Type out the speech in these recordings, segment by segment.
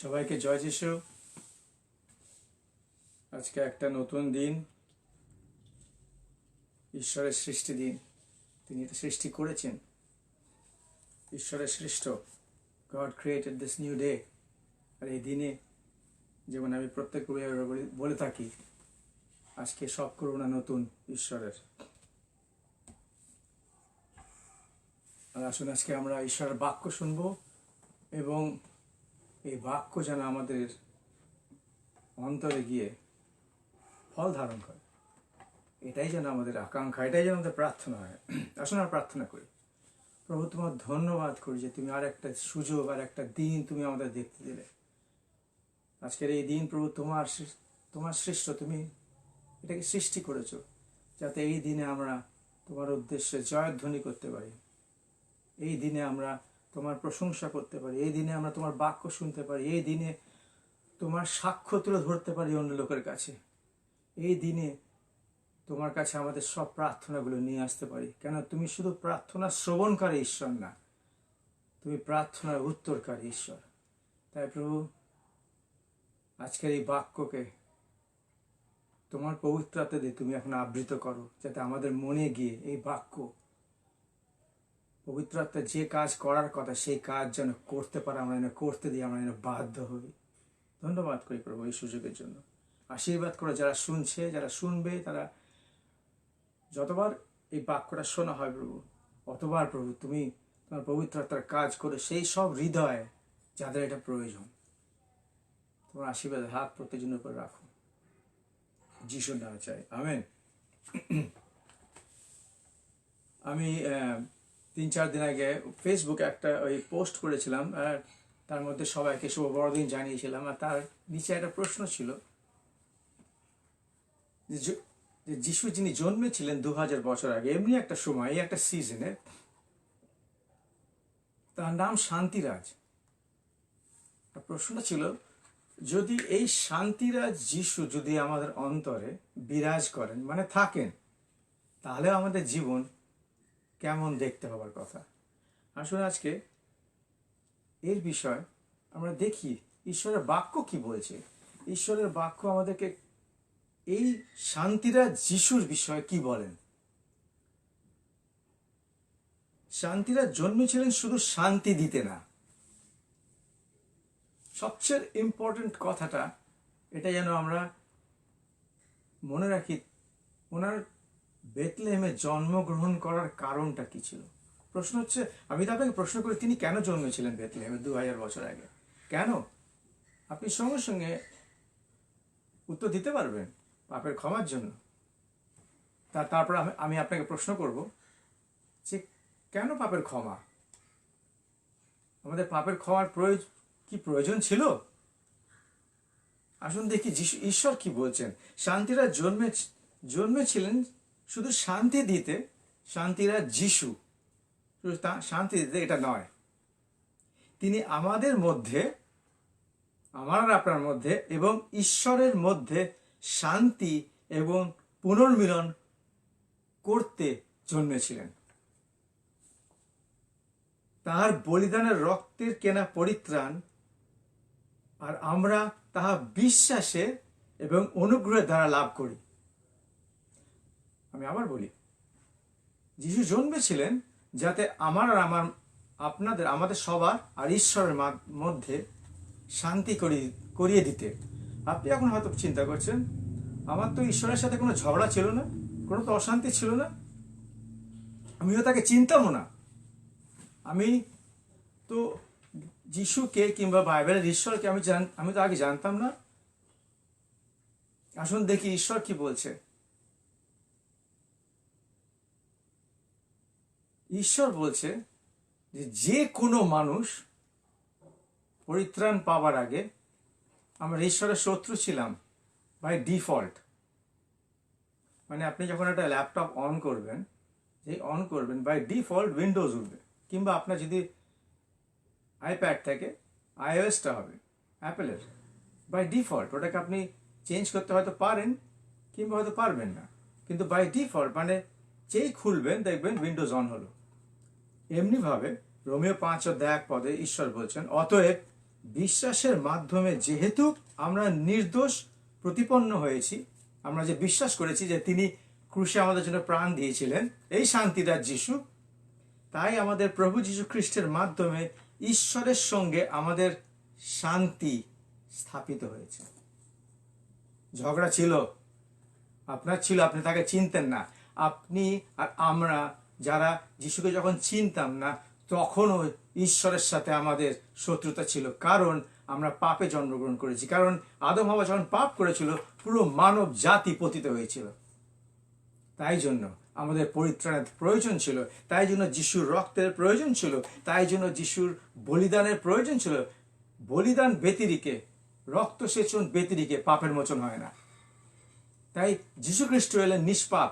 সবাইকে জয় যিশু। আজকে একটা নতুন দিন, ঈশ্বরের সৃষ্টি দিন। তিনি এটা সৃষ্টি করেছেন, ঈশ্বরের সৃষ্ট। God created this new day। আর এই দিনে যেমন আমি প্রত্যেক বলে থাকি, আজকে সব করুণা নতুন ঈশ্বরের। আর আসুন আজকে আমরা ঈশ্বরের বাক্য শুনবো এবং এই বাক্য যেন আমাদের অন্তরে গিয়ে ফল ধারণ করে, এটাই যেন আমাদের আকাঙ্ক্ষা, এটাই যেন আমাদের প্রার্থনা হয়। আসুন আমরা প্রার্থনা করি। প্রভু, তোমার ধন্যবাদ করি যে তুমি আর একটা সুযোগ, আর একটা দিন তুমি আমাদের দেখতে দিলে। আজকের এই দিন প্রভু তোমার সৃষ্ট, তুমি এটাকে সৃষ্টি করেছো যাতে এই দিনে আমরা তোমার উদ্দেশ্যে জয়ধ্বনি করতে পারি, এই দিনে আমরা তোমার প্রশংসা করতে পারি, এই দিনে আমরা তোমার বাক্য শুনতে পারি, এই দিনে তোমার সাক্ষ্য তুলে ধরতে পারি অন্য লোকের কাছে, এই দিনে তোমার কাছে আমাদের সব প্রার্থনাগুলো নিয়ে আসতে পারি। কেন তুমি শুধু প্রার্থনা শ্রবণকারী ঈশ্বর না, তুমি প্রার্থনার উত্তরকারী ঈশ্বর। তাই প্রভু, আজকের এই বাক্যকে তোমার পবিত্র আত্মা দিয়ে তুমি এখন আবৃত করো, যাতে আমাদের মনে গিয়ে এই বাক্য, পবিত্র আত্মা যে কাজ করার কথা সেই কাজ যেন করতে পারে, আমরা যেন করতে দিয়ে আমরা যেন বাধ্য হই। ধন্যবাদ করি প্রভু এই সুযোগের জন্য। আশীর্বাদ করো যারা শুনছে, যারা শুনবে, তারা যতবার এই বাক্যটা শোনা হয় প্রভু, অতবার প্রভু তুমি তোমার পবিত্র আত্মার কাজ করে সেই সব হৃদয়ে যাদের এটা প্রয়োজন, তোমার আশীর্বাদের হাত প্রত্যেকজনের উপর রাখো। যিশুর নামে চাই, আমেন। আমি 3-4 দিন আগে ফেসবুকে একটা ওই পোস্ট করেছিলাম, আর তার মধ্যে সবাইকে শুভ বড়দিন জানিয়েছিলাম। আর তার নিচে একটা প্রশ্ন ছিল যে যিশু যিনি জন্মেছিলেন 2000 বছর আগে, এমনি একটা সময়, একটা সিজনে, তার নাম শান্তিরাজ। প্রশ্নটা ছিল, যদি এই শান্তিরাজ যিশু যদি আমাদের অন্তরে বিরাজ করেন, মানে থাকেন, তাহলে আমাদের জীবন কেমন দেখতে হবার কথা। আসলে আজকে এর বিষয় আমরা দেখি ঈশ্বরের বাক্য কি বলছে। ঈশ্বরের বাক্য আমাদেরকে এই শান্তিরাজ যিশুর বিষয়ে কি বলেন। শান্তিরাজ জন্মেছিলেন শুধু শান্তি দিতে না, সবচেয়ে ইম্পর্টেন্ট কথাটা এটা যেন আমরা মনে রাখি, ওনার বেথলেহেমে জন্মগ্রহণ করার কারণটা কি ছিল। প্রশ্ন হচ্ছে, আমি তো আপনাকে প্রশ্ন করি, তিনি কেন জন্মেছিলেন বেথলেহেমে 2000 বছর আগে? কেন? আপনি সঙ্গে সঙ্গে উত্তর দিতে পারবেন, পাপের ক্ষমার জন্য। তারপর আমি আপনাকে প্রশ্ন করব যে কেন পাপের ক্ষমা? আমাদের পাপের ক্ষমার কি প্রয়োজন ছিল? আসুন দেখি ঈশ্বর কি বলছেন। শান্তিরাজ জন্মেছিলেন শুধু শান্তি দিতে, শান্তিরাজ যিশু শুধু শান্তি দিতে এটা নয়, তিনি আমাদের মধ্যে, আমার আর আপনার মধ্যে এবং ঈশ্বরের মধ্যে শান্তি এবং পুনর্মিলন করতে জন্মেছিলেন। তাহার বলিদানের রক্তের কেনা পরিত্রাণ, আর আমরা তাহা বিশ্বাসে এবং অনুগ্রহের দ্বারা লাভ করি। আমি আবার বলি, যিশু জন্মেছিলেন যাতে আমাদের সবার আর ঈশ্বরের মধ্যে শান্তি করিয়ে দিতে। আপনি এখন হয়তো চিন্তা করছেন, আমার তো ঈশ্বরের সাথে কোনো ঝগড়া ছিল না, কোনো তো অশান্তি ছিল না, আমিও তাকে চিনতামও না, আমি তো যিশুকে কিংবা বাইবেলের ঈশ্বরকে আমি তো আগে জানতাম না। আসুন দেখি ঈশ্বর কি বলছে। ঈশ্বর বলছে যে কোনো মানুষ পরিত্রাণ পাওয়ার আগে আমরা ঈশ্বরের শত্রু ছিলাম বাই ডিফল্ট। মানে আপনি যখন একটা ল্যাপটপ অন করবেন বাই ডিফল্ট উইন্ডোজ উঠবে, কিংবা আপনার যদি আইপ্যাড থাকে iOS-টা হবে অ্যাপেলের, বাই ডিফল্ট ওটাকে আপনি চেঞ্জ করতে হয়তো পারেন কিংবা হয়তো পারবেন না, কিন্তু বাই ডিফল্ট মানে যেই খুলবেন দেখবেন উইন্ডোজ অন হলো। এমনিভাবে রোমিও 5:1 পদে ঈশ্বর বলছেন, অতএব বিশ্বাসের মাধ্যমে যেহেতু আমরা নির্দোষ প্রতিপন্ন হয়েছি, আমরা যে বিশ্বাস করেছি যে তিনি ক্রুশে আমাদের জন্য প্রাণ দিয়েছিলেন, এই শান্তিদার যিশু, তাই আমাদের প্রভু যীশু খ্রিস্টের মাধ্যমে ঈশ্বরের সঙ্গে আমাদের শান্তি স্থাপিত হয়েছে। ঝগড়া ছিল, আপনার ছিল, আপনি তাকে চিনতেন না। আপনি আর আমরা যারা যিশুকে যখন চিনতাম না, তখনও ঈশ্বরের সাথে আমাদের শত্রুতা ছিল, কারণ আমরা পাপে জন্মগ্রহণ করেছি। কারণ আদম হাওয়া যখন পাপ করেছিল, পুরো মানব জাতি পতিত হয়েছিল। তাই জন্য আমাদের পরিত্রাণের প্রয়োজন ছিল, তাই জন্য যিশুর রক্তের প্রয়োজন ছিল, তাই জন্য যিশুর বলিদানের প্রয়োজন ছিল। বলিদান ব্যতিরেকে, রক্তসেচন ব্যতিরেকে পাপের মোচন হয় না। তাই যীশু খ্রিস্ট এলেন নিষ্পাপ,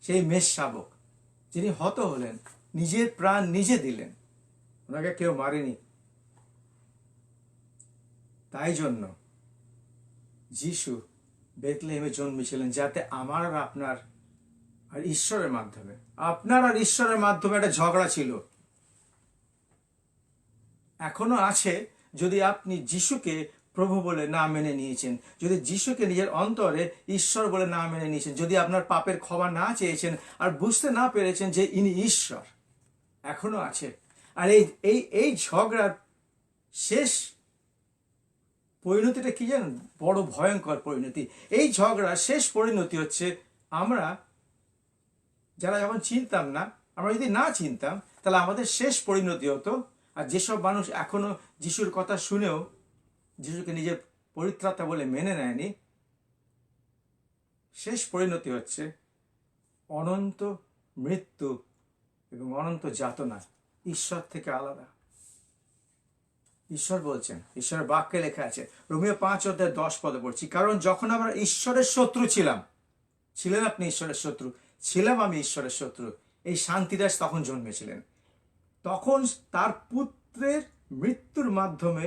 সেই মেষ শাবক, যিনি হত হলেন, নিজের প্রাণ নিজে দিলেন, ওনাকে কেউ মারেনি। তাই জন্য যিশু বেথলেহেমে জন্মেছিলেন, যাতে আমার আর আপনার আর ঈশ্বরের মাধ্যমে, আপনার আর ঈশ্বরের মাধ্যমে একটা ঝগড়া ছিল, এখনো আছে। যদি আপনি যিশুকে প্রভু বলে না মেনে নিয়েছেন, যদি যিশুকে নিজের অন্তরে ঈশ্বর বলে না মেনে নিয়েছেন, যদি আপনার পাপের ক্ষমা না চেয়েছেন আর বুঝতে না পেরেছেন যে ইনি ঈশ্বর, এখনো আছে। আর এই এই এই ঝগড়ার শেষ পরিণতিটা কি জানেন? বড় ভয়ঙ্কর পরিণতি। এই ঝগড়ার শেষ পরিণতি হচ্ছে, আমরা যারা যখন চিনতাম না, আমরা যদি না চিনতাম, তাহলে আমাদের শেষ পরিণতি হতো, আর যেসব মানুষ এখনো যিশুর কথা শুনেও যিশুকে নিজের পরিত্রাতা বলে মেনে নেয়নি, শেষ পরিণতি হচ্ছে অনন্ত মৃত্যু এবং অনন্ত যাতনা, ঈশ্বর থেকে আলাদা। ঈশ্বর বলছেন, ঈশ্বরের বাক্যে লেখা আছে, রোমীয় 5:10 পড়ছি, কারণ যখন আমরা ঈশ্বরের শত্রু ছিলাম, ছিলেন আপনি ঈশ্বরের শত্রু, ছিলাম আমি ঈশ্বরের শত্রু, এই শান্তিদাস তখন জন্মেছিলেন। তখন তার পুত্রের মৃত্যুর মাধ্যমে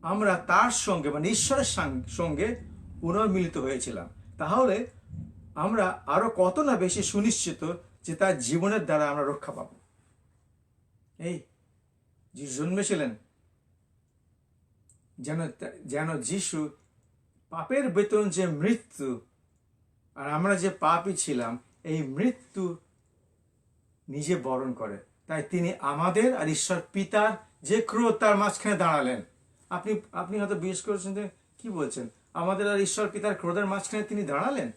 আমরা তার সঙ্গে, মানে ঈশ্বরের সঙ্গে পুনর্মিলিত হয়েছিলাম। তাহলে আমরা আরো কত না বেশি সুনিশ্চিত যে তার জীবনের দ্বারা আমরা রক্ষা পাব। এই যিশু জন্মেছিলেন যেন যিশু পাপের বেতন যে মৃত্যু, আর আমরা যে পাপী ছিলাম, এই মৃত্যু নিজে বরণ করে। তাই তিনি আমাদের আর ঈশ্বর পিতার যে ক্রোধ, তার মাঝখানে দাঁড়ালেন। আপনি হয়তো জিজ্ঞেস করেছেন যে কি বলছেন, আমাদের আর ঈশ্বর পিতার ক্রোধের মাঝখানে তিনি দাঁড়ালেন?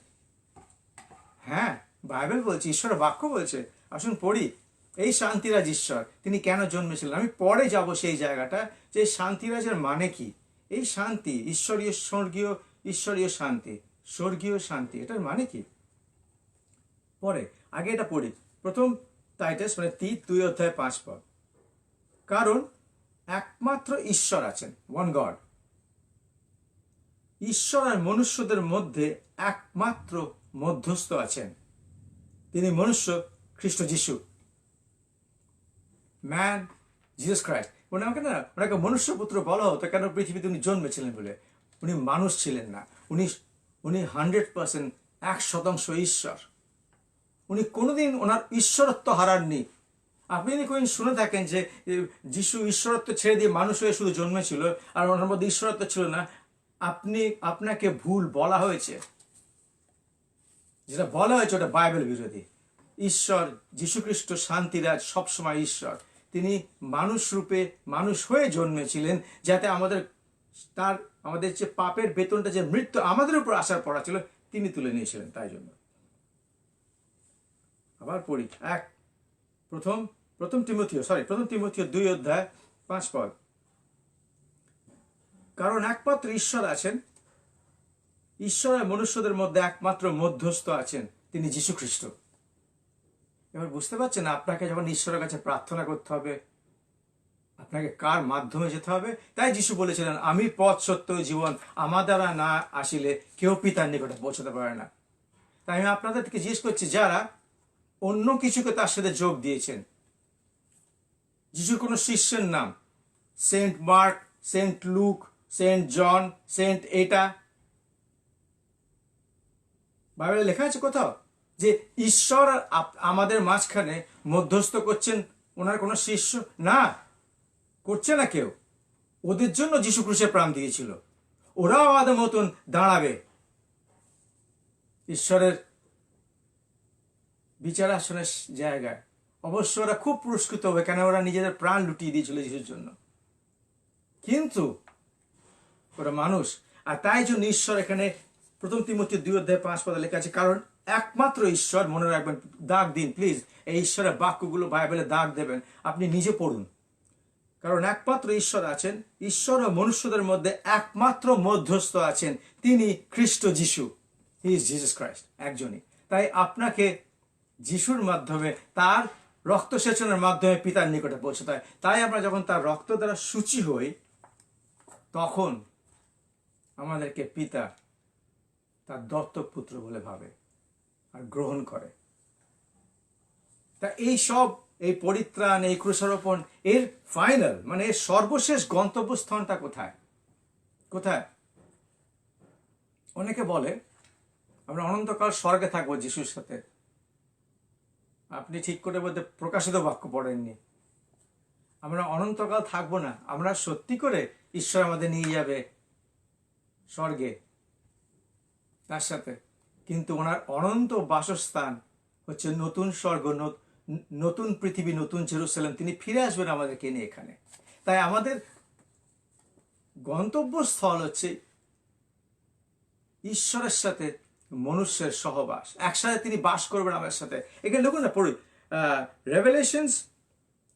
হ্যাঁ, বাইবেল বলছে, ঈশ্বরের বাক্য বলছে। আসুন পড়ি। এই শান্তিরাজ ঈশ্বর, তিনি কেন জন্মেছিলেন? আমি পরে যাব সেই জায়গাটা, যে শান্তিরাজের মানে কি। এই শান্তি ঈশ্বরীয় শান্তি, স্বর্গীয় শান্তি, এটার মানে কি পরে, আগে এটা পড়ি। প্রথম টাইটাস মানে 2:5 কারণ একমাত্র ঈশ্বর আছেন, ওয়ান গড। ঈশ্বর আর মনুষ্যদের মধ্যে একমাত্র মধ্যস্থ আছেন, তিনি মনুষ্য খ্রিস্ট যিশু, ম্যান জিসাস ক্রাইস্ট। ওনাকে মনুষ্য পুত্র বলা হতো কেন? পৃথিবীতে উনি জন্মেছিলেন বলে। উনি মানুষ ছিলেন না, উনি 100% 100% ঈশ্বর। উনি কোনোদিন ওনার ঈশ্বরত্ব হারাননি। আপনি যদি কোনদিন শুনে থাকেন যে যিশু ঈশ্বরত্ব ছেড়ে দিয়ে মানুষ হয়ে শুধু জন্মেছিল আর ওনার মধ্যে ঈশ্বরত্ব ছিল না, আপনাকে ভুল বলা হয়েছে। যেটা বলা হয়েছে ওটা বাইবেল বিরোধী। ঈশ্বর যীশু খ্রিস্ট শান্তিরাজ সবসময় ঈশ্বর। তিনি মানুষ রূপে মানুষ হয়ে জন্মেছিলেন, যাতে আমাদের যে পাপের বেতনটা, যে মৃত্যু আমাদের উপর আসার পড়া ছিল, তিনি তুলে নিয়েছিলেন। তাই জন্য আবার পড়ি, প্রথম তিমথিও 2:5 কারণ একমাত্র ঈশ্বর আছেন, ঈশ্বর আর মনুষ্যদের মধ্যে একমাত্র মধ্যস্থ আছেন, তিনি যীশু খ্রিস্ট। এবার বুঝতে পারছেন, আপনাকে যখন ঈশ্বরের কাছে প্রার্থনা করতে হবে, আপনাকে কার মাধ্যমে যেতে হবে? তাই যিশু বলেছিলেন, আমি পথ সত্য জীবন, আমার দ্বারা না আসিলে কেউ পিতার নিকটে পৌঁছতে পারে না। তাই আমি আপনাদেরকে জিজ্ঞেস করছি, যারা অন্য কিছুকে তার সাথে যোগ দিয়েছেন, যিশুর কোনো শিষ্যের নাম saint Mark, saint Luke, saint John, saint এটা, বাইবেলে লেখা আছে কোথাও যে ঈশ্বর আমাদের মাঝখানে মধ্যস্থ করছেন ওনার কোনো শিষ্য? না, করছে না কেউ। ওদের জন্য যিশু ক্রুশে প্রাণ দিয়েছিল। ওরাও আমাদের মতন দাঁড়াবে ঈশ্বরের বিচার আসনের জায়গায়। অবশ্য ওরা খুব পুরস্কৃত হবে, কেন ওরা নিজেদের প্রাণ লুটিয়ে দিয়েছিল যিশুর জন্য। কিন্তু ওরা মানুষ, আর তাই জন্য ঈশ্বর এখানে প্রথম তিমোথী 2:5 লেখা আছে, কারণ একমাত্র ঈশ্বর, মনে রাখবেন, দাগ দিন প্লিজ, এই ঈশ্বরের বাক্যগুলো বাইবেলে দাগ দেবেন, আপনি নিজে পড়ুন। কারণ একমাত্র ঈশ্বর আছেন, ঈশ্বর ও মনুষ্যদের মধ্যে একমাত্র মধ্যস্থ আছেন, তিনি খ্রিস্ট যিশু। হি ইজ জিসাস ক্রাইস্ট, একজনই। তাই আপনাকে যিশুর মাধ্যমে, তার রক্তসেচনের মাধ্যমে পিতার নিকটে পৌঁছতে হয়। তাই আমরা যখন তার রক্ত দ্বারা শুচি হই, তখন আমাদেরকে পিতা তার দত্তক পুত্র বলে ভাবে আর গ্রহণ করে। তা এই সব, এই পরিত্রাণ, এই ক্রুশারোপণ, এর ফাইনাল মানে এর সর্বশেষ গন্তব্যস্থানটা কোথায়? কোথায়? অনেকে বলে আমরা অনন্তকাল স্বর্গে থাকবো যিশুর সাথে। আপনি ঠিক করে বলতে প্রকাশিত বাক্য পড়েননি। আমরা অনন্তকাল থাকবো না, আমরা সত্যি করে ঈশ্বর আমাদের নিয়ে যাবে স্বর্গে তার সাথে, কিন্তু ওনার অনন্ত বাসস্থান হচ্ছে নতুন স্বর্গ, নতুন পৃথিবী, নতুন জেরুসালেম। তিনি ফিরে আসবেন আমাদেরকে নিয়ে এখানে। তাই আমাদের গন্তব্যস্থল হচ্ছে ঈশ্বরের সাথে মনুষ্যের সহবাস, একসাথে তিনি বাস করবেন আমাদের সাথে। এখানে দেখুন না, পড়ি রেভেলেশনস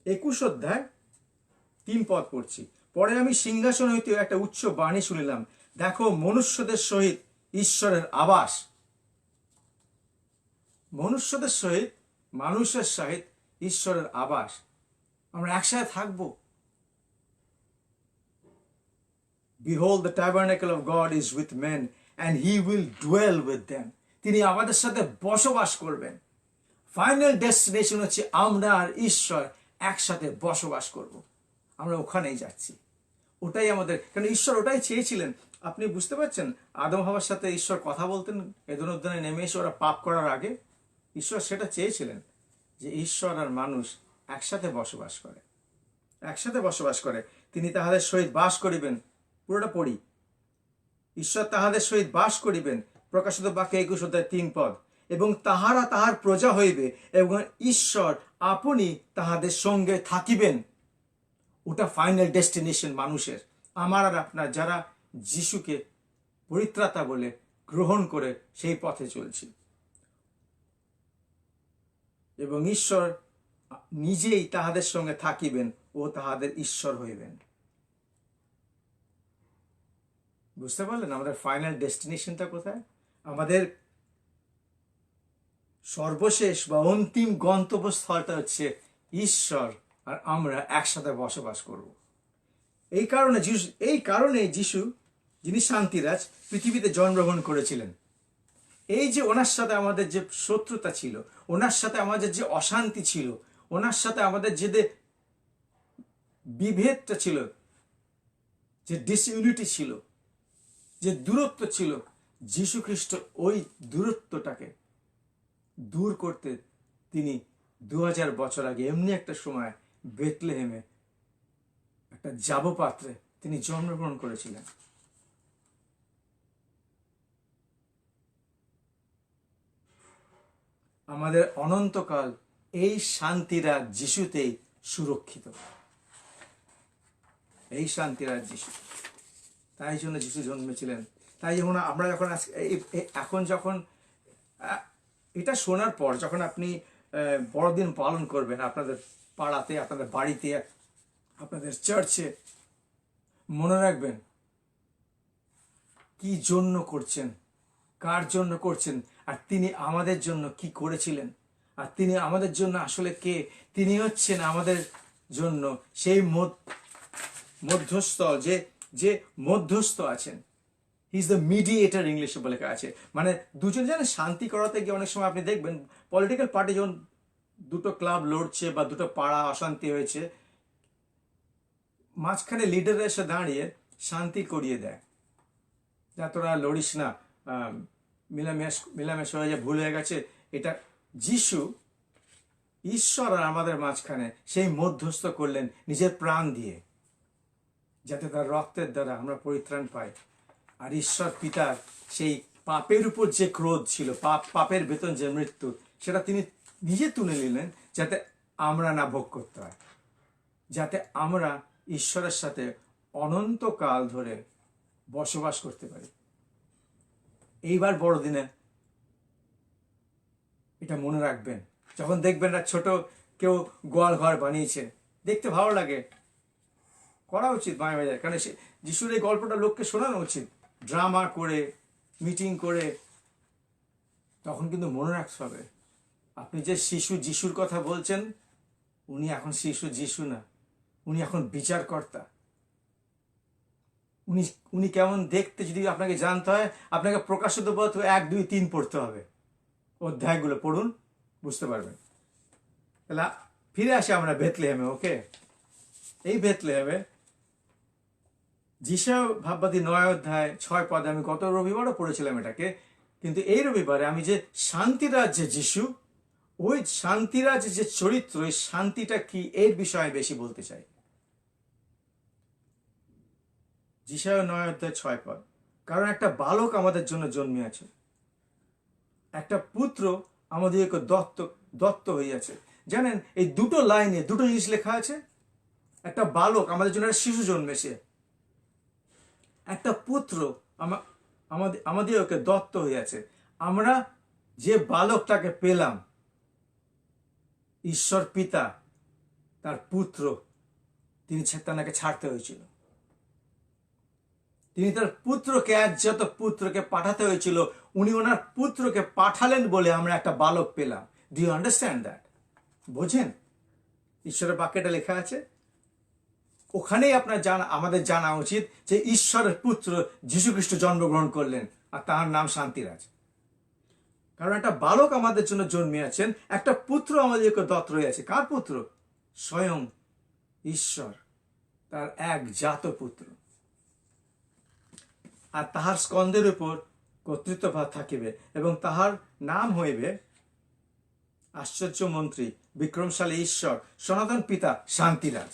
21:3 পড়ছি। পরে আমি সিংহাসন হইতে একটা উচ্চ বাণী শুনিলাম, দেখো মনুষ্যদের সহিত ঈশ্বরের আবাস। মনুষ্যদের সহিত, মানুষের সহিত ঈশ্বরের আবাস, আমরা একসাথে থাকবো। Behold, the tabernacle of God is with men and he will dwell with them. তিনি আমাদের সাথে বসবাস করবেন। ফাইনাল ডেস্টিনেশন হচ্ছে আমরা আর ঈশ্বর একসাথে বসবাস করব। আমরা ওখানেই যাচ্ছি। ওটাই আমাদের, কারণ ঈশ্বর ওটাই চেয়েছিলেন। আপনি বুঝতে পারছেন, আদম হাওয়ার সাথে ঈশ্বর কথা বলতেন এদেন উদ্যানে নেমে এসে, ওরা পাপ করার আগে ঈশ্বর সেটা চেয়েছিলেন যে ঈশ্বর আর মানুষ একসাথে বসবাস করে, একসাথে বসবাস করে। তিনি তাহাদের সহিত বাস করিবেন, পুরোটা পড়ি, ঈশ্বর তাহাদের সহিত বাস করিবেন, প্রকাশিত বাক্যে 21:3, এবং তাহারা তাহার প্রজা হইবে এবং ঈশ্বর আপনি তাহাদের সঙ্গে থাকিবেন। ওটা ফাইনাল ডেস্টিনেশন মানুষের, আমার আর আপনার, যারা যিশুকে পরিত্রাতা বলে গ্রহণ করে সেই পথে চলছি। এবং ঈশ্বর নিজেই তাহাদের সঙ্গে থাকিবেন ও তাহাদের ঈশ্বর হইবেন। বুঝতে পারলেন আমাদের ফাইনাল ডেস্টিনেশনটা কোথায়? আমাদের সর্বশেষ বা অন্তিম গন্তব্যস্থলটা হচ্ছে ঈশ্বর আর আমরা একসাথে বসবাস করব। এই কারণে যিশু, যিনি শান্তিরাজ, পৃথিবীতে জন্মগ্রহণ করেছিলেন। এই যে ওনার সাথে আমাদের যে শত্রুতা ছিল, ওনার সাথে আমাদের যে অশান্তি ছিল, ওনার সাথে আমাদের যে বিভেদটা ছিল, যে ডিসইউনিটি ছিল, যে দূরত্ব ছিল, যীশু খ্রিস্ট ওই দূরত্বটাকে দূর করতে তিনি 2000 বছর আগে এমনি একটা সময় বেথলেহেমে একটা জাবপাত্রে তিনি জন্মগ্রহণ করেছিলেন। আমাদের অনন্তকাল এই শান্তিরাজ যিশুতেই সুরক্ষিত, এই শান্তিরাজ যিশু। তাই জন্য যিশু জন্মেছিলেন। তাই যখন আমরা যখন এখন যখন এটা শোনার পর, যখন আপনি বড়দিন পালন করবেন আপনাদের পাড়াতে, আপনাদের বাড়িতে, আপনাদের চার্চে, মনে রাখবেন কি জন্য করছেন, কার জন্য করছেন, আর তিনি আমাদের জন্য কি করেছিলেন, আর তিনি আমাদের জন্য আসলে কে। তিনি হচ্ছেন আমাদের জন্য সেই মধ্যস্থল, যে মধ্যস্থ আছেন। হি ইজ দ্য মিডিয়েটর, ইংলিশে বলে আছে। মানে দুজন জানেন, শান্তি করাতে গিয়ে অনেক সময় আপনি দেখবেন পলিটিক্যাল পার্টি যখন দুটো ক্লাব লড়ছে বা দুটো পাড়া অশান্তি হয়েছে, মাঝখানে লিডার এসে দাঁড়িয়ে শান্তি করিয়ে দেয়, যা তোরা লড়িস না, মিলামেশ হয়ে যায়, ভুল হয়ে গেছে। এটা যিশু, ঈশ্বর আর আমাদের মাঝখানে সেই মধ্যস্থ করলেন নিজের প্রাণ দিয়ে। যাতে তার রক্তের দ্বারা আমরা পরিত্রাণ পাই। আর ঈশ্বর পিতার সেই পাপের উপর যে ক্রোধ ছিল, পাপের বেতন যে মৃত্যু, সেটা তিনি নিজে তুলে নিলেন যাতে আমরা না ভোগ করতে হয়, যাতে আমরা ঈশ্বরের সাথে অনন্তকাল ধরে বসবাস করতে পারি। এইবার বড়দিনে এটা মনে রাখবেন, যখন দেখবেন না ছোট কেউ গোয়াল ঘর বানিয়েছে, দেখতে ভালো লাগে, করা উচিত মাঝে মাঝে, কারণ যিশুর এই গল্পটা লোককে শোনানো উচিত, ড্রামা করে, মিটিং করে। তখন কিন্তু মনে রাখতে হবে, আপনি যে শিশু যিশুর কথা বলছেন, উনি এখন শিশু যিশু না, উনি এখন বিচারকর্তা। উনি কেমন দেখতে যদি আপনাকে জানতে হয়, আপনাকে প্রকাশিত পথ 1, 2, 3 পড়তে হবে, অধ্যায়গুলো পড়ুন, বুঝতে পারবেন। তাহলে ফিরে আসি আমরা বেথলেহেমে। ওকে, এই বেথলেহেমে যিশা ভাববাদী 9 অধ্যায় 6 পদে আমি গত রবিবারও পড়েছিলাম এটাকে, কিন্তু এই রবিবারে আমি যে শান্তিরাজ যে যিশু, ওই শান্তিরাজ যে চরিত্র, এই শান্তিটা কি, এর বিষয়ে বেশি বলতে চাই। যিশা 9 অধ্যায় 6 পদ, কারণ একটা বালক আমাদের জন্য জন্মিয়াছে, একটা পুত্র আমাদেরকে দত্ত হইয়াছে। জানেন, এই দুটো লাইনে দুটো জিনিস লেখা আছে। একটা বালক, আমাদের জন্য একটা শিশু জন্মেছে, একটা পুত্র আমাদের ওকে দত্ত হইয়াছে। আমরা যে বালকটাকে পেলাম, ঈশ্বর পিতা তার পুত্র, তিনি তাকে ছাড়তে হয়েছিল, তিনি তার পুত্রকে, একজাত পুত্রকে পাঠাতে হয়েছিল। উনি ওনার পুত্রকে পাঠালেন বলে আমরা একটা বালক পেলাম। Do you understand that? বোঝেন? ঈশ্বরের বাক্যটা লেখা আছে, ওখানেই আমাদের জানা উচিত যে ঈশ্বরের পুত্র যীশু খ্রিস্ট জন্মগ্রহণ করলেন, আর তার নাম শান্তিরাজ। কারণ একটা বালক আমাদের জন্য জন্মিয়াছেন, একটা পুত্র আমাদেরকে দত্ত হয়েছে। কার পুত্র? স্বয়ং ঈশ্বর, তার এক জাত পুত্র। আর তাহার স্কন্ধের উপর কর্তৃত্বভার থাকিবে, এবং তাহার নাম হইবে আশ্চর্য মন্ত্রী, বিক্রমশালী ঈশ্বর, সনাতন পিতা, শান্তিরাজ।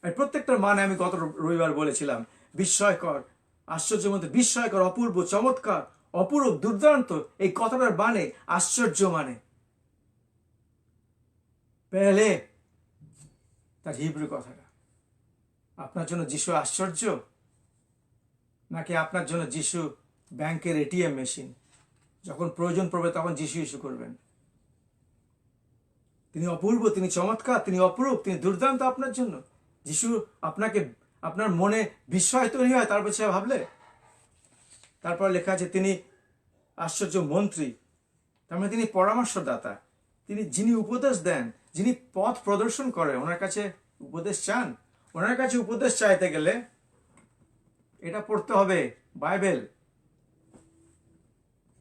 আর প্রত্যেকটার মানে আমি গত রবিবার বলেছিলাম, বিস্ময়কর, আশ্চর্যমন্ত্রী, বিস্ময়কর, অপূর্ব, চমৎকার, অপূরব, দুর্দান্ত। এই কথাটার মানে আশ্চর্য, মানে পেলে, তার হিব্রু কথাটা। আপনার জন্য যিশু আশ্চর্য, নাকি আপনার জন্য যিশু ব্যাংকের এটিএম মেশিন? যখন প্রয়োজন পড়বে তখন যিশু ইস্যু করবেন। তিনি অপূর্ব, তিনি চমৎকার, তিনি অপরূপ, তিনি দুর্দান্ত আপনার জন্য। যিশু আপনাকে, আপনার মনে বিস্ময় তৈরি হয় তার বিষয়ে ভাবলে। তারপর লেখা আছে তিনি আশ্চর্য মন্ত্রী, তার মানে তিনি পরামর্শদাতা, যিনি উপদেশ দেন, যিনি পথ প্রদর্শন করেন। ওনার কাছে উপদেশ চান, ওনার কাছে উপদেশ চাইতে গেলে এটা পড়তে হবে, Bible.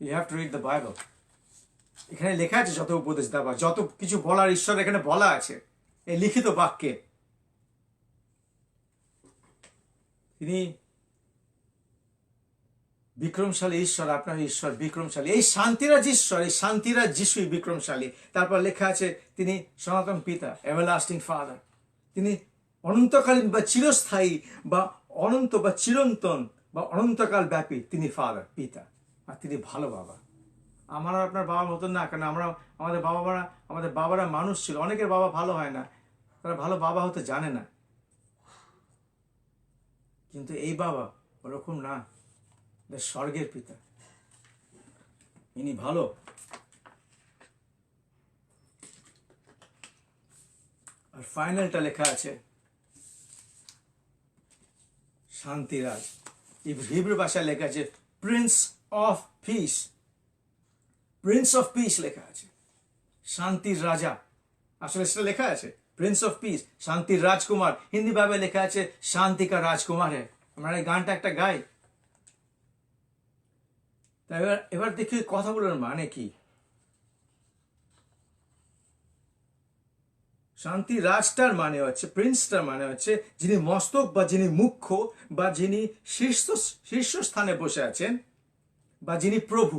You have to read the Bible. এখানে লেখা আছে যত উপদেশ দেওয়া, যত কিছু বলার ঈশ্বর এখানে বলা আছে এই লিখিত বাক্যে। তিনি বিক্রমশালী ঈশ্বর, আপনার ঈশ্বর বিক্রমশালী। এই শান্তিরাজ ঈশ্বর, এই শান্তিরাজ যিশুই বিক্রমশালী। তারপর লেখা আছে তিনি সনাতন পিতা, এভারলাস্টিং ফাদার। তিনি অনন্তকালীন বা চিরস্থায়ী বা অনন্ত বা চিরন্তন বা অনন্তকাল ব্যাপী, তিনি ফাদার, পিতা। আর তিনি ভালো বাবা। আমার আপনার বাবার মতন না, কারণ আমাদের বাবারা মানুষ ছিল। অনেকের বাবা ভালো হয় না, তারা ভালো বাবা হতে জানে না। কিন্তু এই বাবা ওরকম না, স্বর্গের পিতা, ইনি ভালো। আর ফাইনালটা লেখা আছে শান্তিরাজ। হিব্রু ভাষায় লেখা আছে Prince of piece. Prince of piece লেখা আছে, শান্তির রাজা। আসলে সেটা লেখা আছে প্রিন্স অফ পিস, শান্তির রাজকুমার। হিন্দি ভাবে লেখা আছে শান্তি কা রাজকুমার হ্যায়। আমরা এই গানটা একটা গাই। তাই এবার দেখি কথাগুলোর মানে কি। শান্তি রাজটার মানে হচ্ছে, প্রিন্সটার মানে হচ্ছে যিনি মস্তক বা যিনি মুখ্য বা যিনি শীর্ষস্থানে বসে আছেন, বা যিনি প্রভু,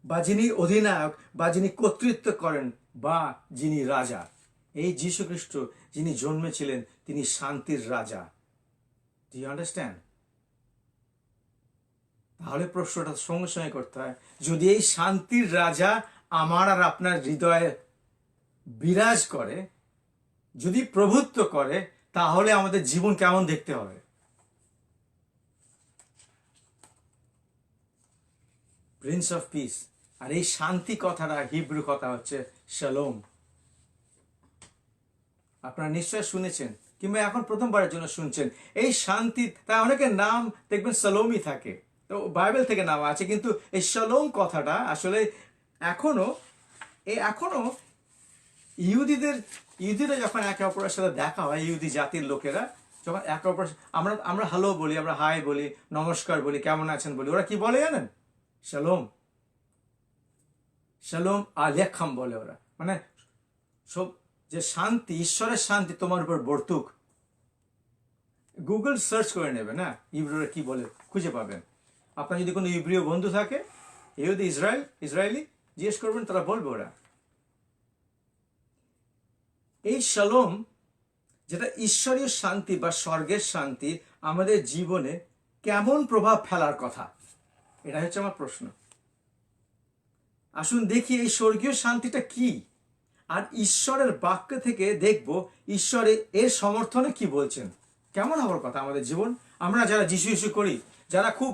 বা যিনি অধিনায়ক, বা যিনি কর্তৃত্ব করেন, বা যিনি রাজা। এই যীশু খ্রিস্ট যিনি জন্মেছিলেন, তিনি শান্তির রাজা। Do you understand? তাহলে প্রশ্নটা সঙ্গে সঙ্গে করতে হয়, যদি এই শান্তির রাজা আমার আর আপনার হৃদয়ে বিরাজ করে, যদি প্রভুত্ব করে, তাহলে আমাদের জীবন কেমন দেখতে হবে? Prince of piece. আর এই শান্তি কথাটা হিব্রু কথা হচ্ছে শালোম। আপনারা নিশ্চয় শুনেছেন, কিংবা এখন প্রথমবারের জন্য শুনছেন। এই শান্তি, তাই অনেকের নাম দেখবেন শালোমই থাকে, তো বাইবেল থেকে নাম আছে, কিন্তু এই শালোম কথাটা আসলে এখনো ইহুদিরা যখন একে অপরের সাথে দেখা হয়, ইহুদি জাতির লোকেরা যখন একে অপর, আমরা হ্যালো বলি, আমরা হাই বলি, নমস্কার বলি, কেমন আছেন বলি, ওরা কি বলে জানেন? শালোম। শালোম আলেখাম বলে ওরা, মানে সব যে শান্তি, ঈশ্বরের শান্তি তোমার উপর বর্তুক। গুগল সার্চ করে নেবে না, ইব্রিয়রা কি বলে খুঁজে পাবেন। আপনার যদি কোনো ইব্রিয় বন্ধু থাকে, ইহুদি ইসরায়েলি, জিজ্ঞেস করবেন, তারা বলবে ওরা। এই শালোম, যেটা ঈশ্বরীয় শান্তি বা স্বর্গের শান্তি, আমাদের জীবনে কেমন প্রভাব ফেলার কথা, এটা হচ্ছে আমার প্রশ্ন। আসুন দেখি এই স্বর্গীয় শান্তিটা কি, আর ঈশ্বরের বাক্য থেকে দেখব ঈশ্বরে এর সমর্থনে কি বলছেন। কেমন হওয়ার কথা আমাদের জীবন? আমরা যারা যিশু করি, যারা খুব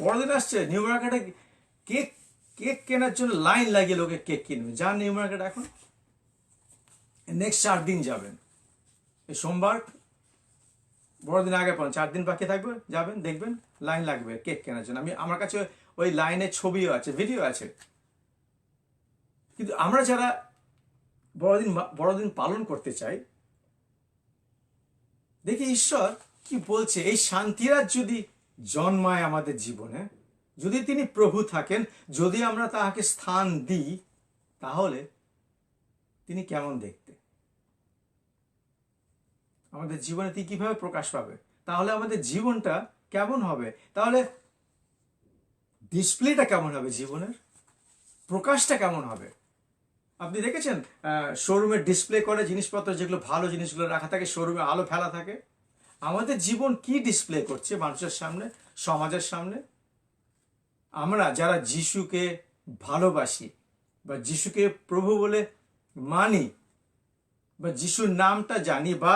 বড়দিন আসছে, নিউ মার্কেটে কেক কেনার জন্য লাইন লাগিয়ে লোকে কেক কিনবে, যান নিউ মার্কেট এখন, নেক্সট 4 দিন যাবেন, এই সোমবার বড়দিন আগে পর 4 দিন বাকি থাকবে, যাবেন, দেখবেন লাইন লাগবে কেক কেনার জন্য। আমার কাছে ওই লাইনের ছবিও আছে, ভিডিও আছে। কিন্তু আমরা যারা বড়দিন পালন করতে চাই, দেখি ঈশ্বর কি বলছে। এই শান্তিরাজ যদি জন্মায় আমাদের জীবনে, যদি তিনি প্রভু থাকেন, যদি আমরা তাহাকে স্থান দিই, তাহলে তিনি কেমন দেখতে, আমাদের জীবনে তিনি কিভাবে প্রকাশ পাবে, তাহলে আমাদের জীবনটা কেমন হবে, তাহলে ডিসপ্লেটা কেমন হবে, জীবনের প্রকাশটা কেমন হবে। আপনি দেখেছেন শোরুমে ডিসপ্লে করে জিনিসপত্র, যেগুলো ভালো জিনিসগুলো রাখা থাকে, শোরুমে আলো ফেলা থাকে। আমাদের জীবন কি ডিসপ্লে করছে মানুষের সামনে, সমাজের সামনে? আমরা যারা যিশুকে ভালোবাসি, বা যিশুকে প্রভু বলে মানি, বা যিশুর নামটা জানি, বা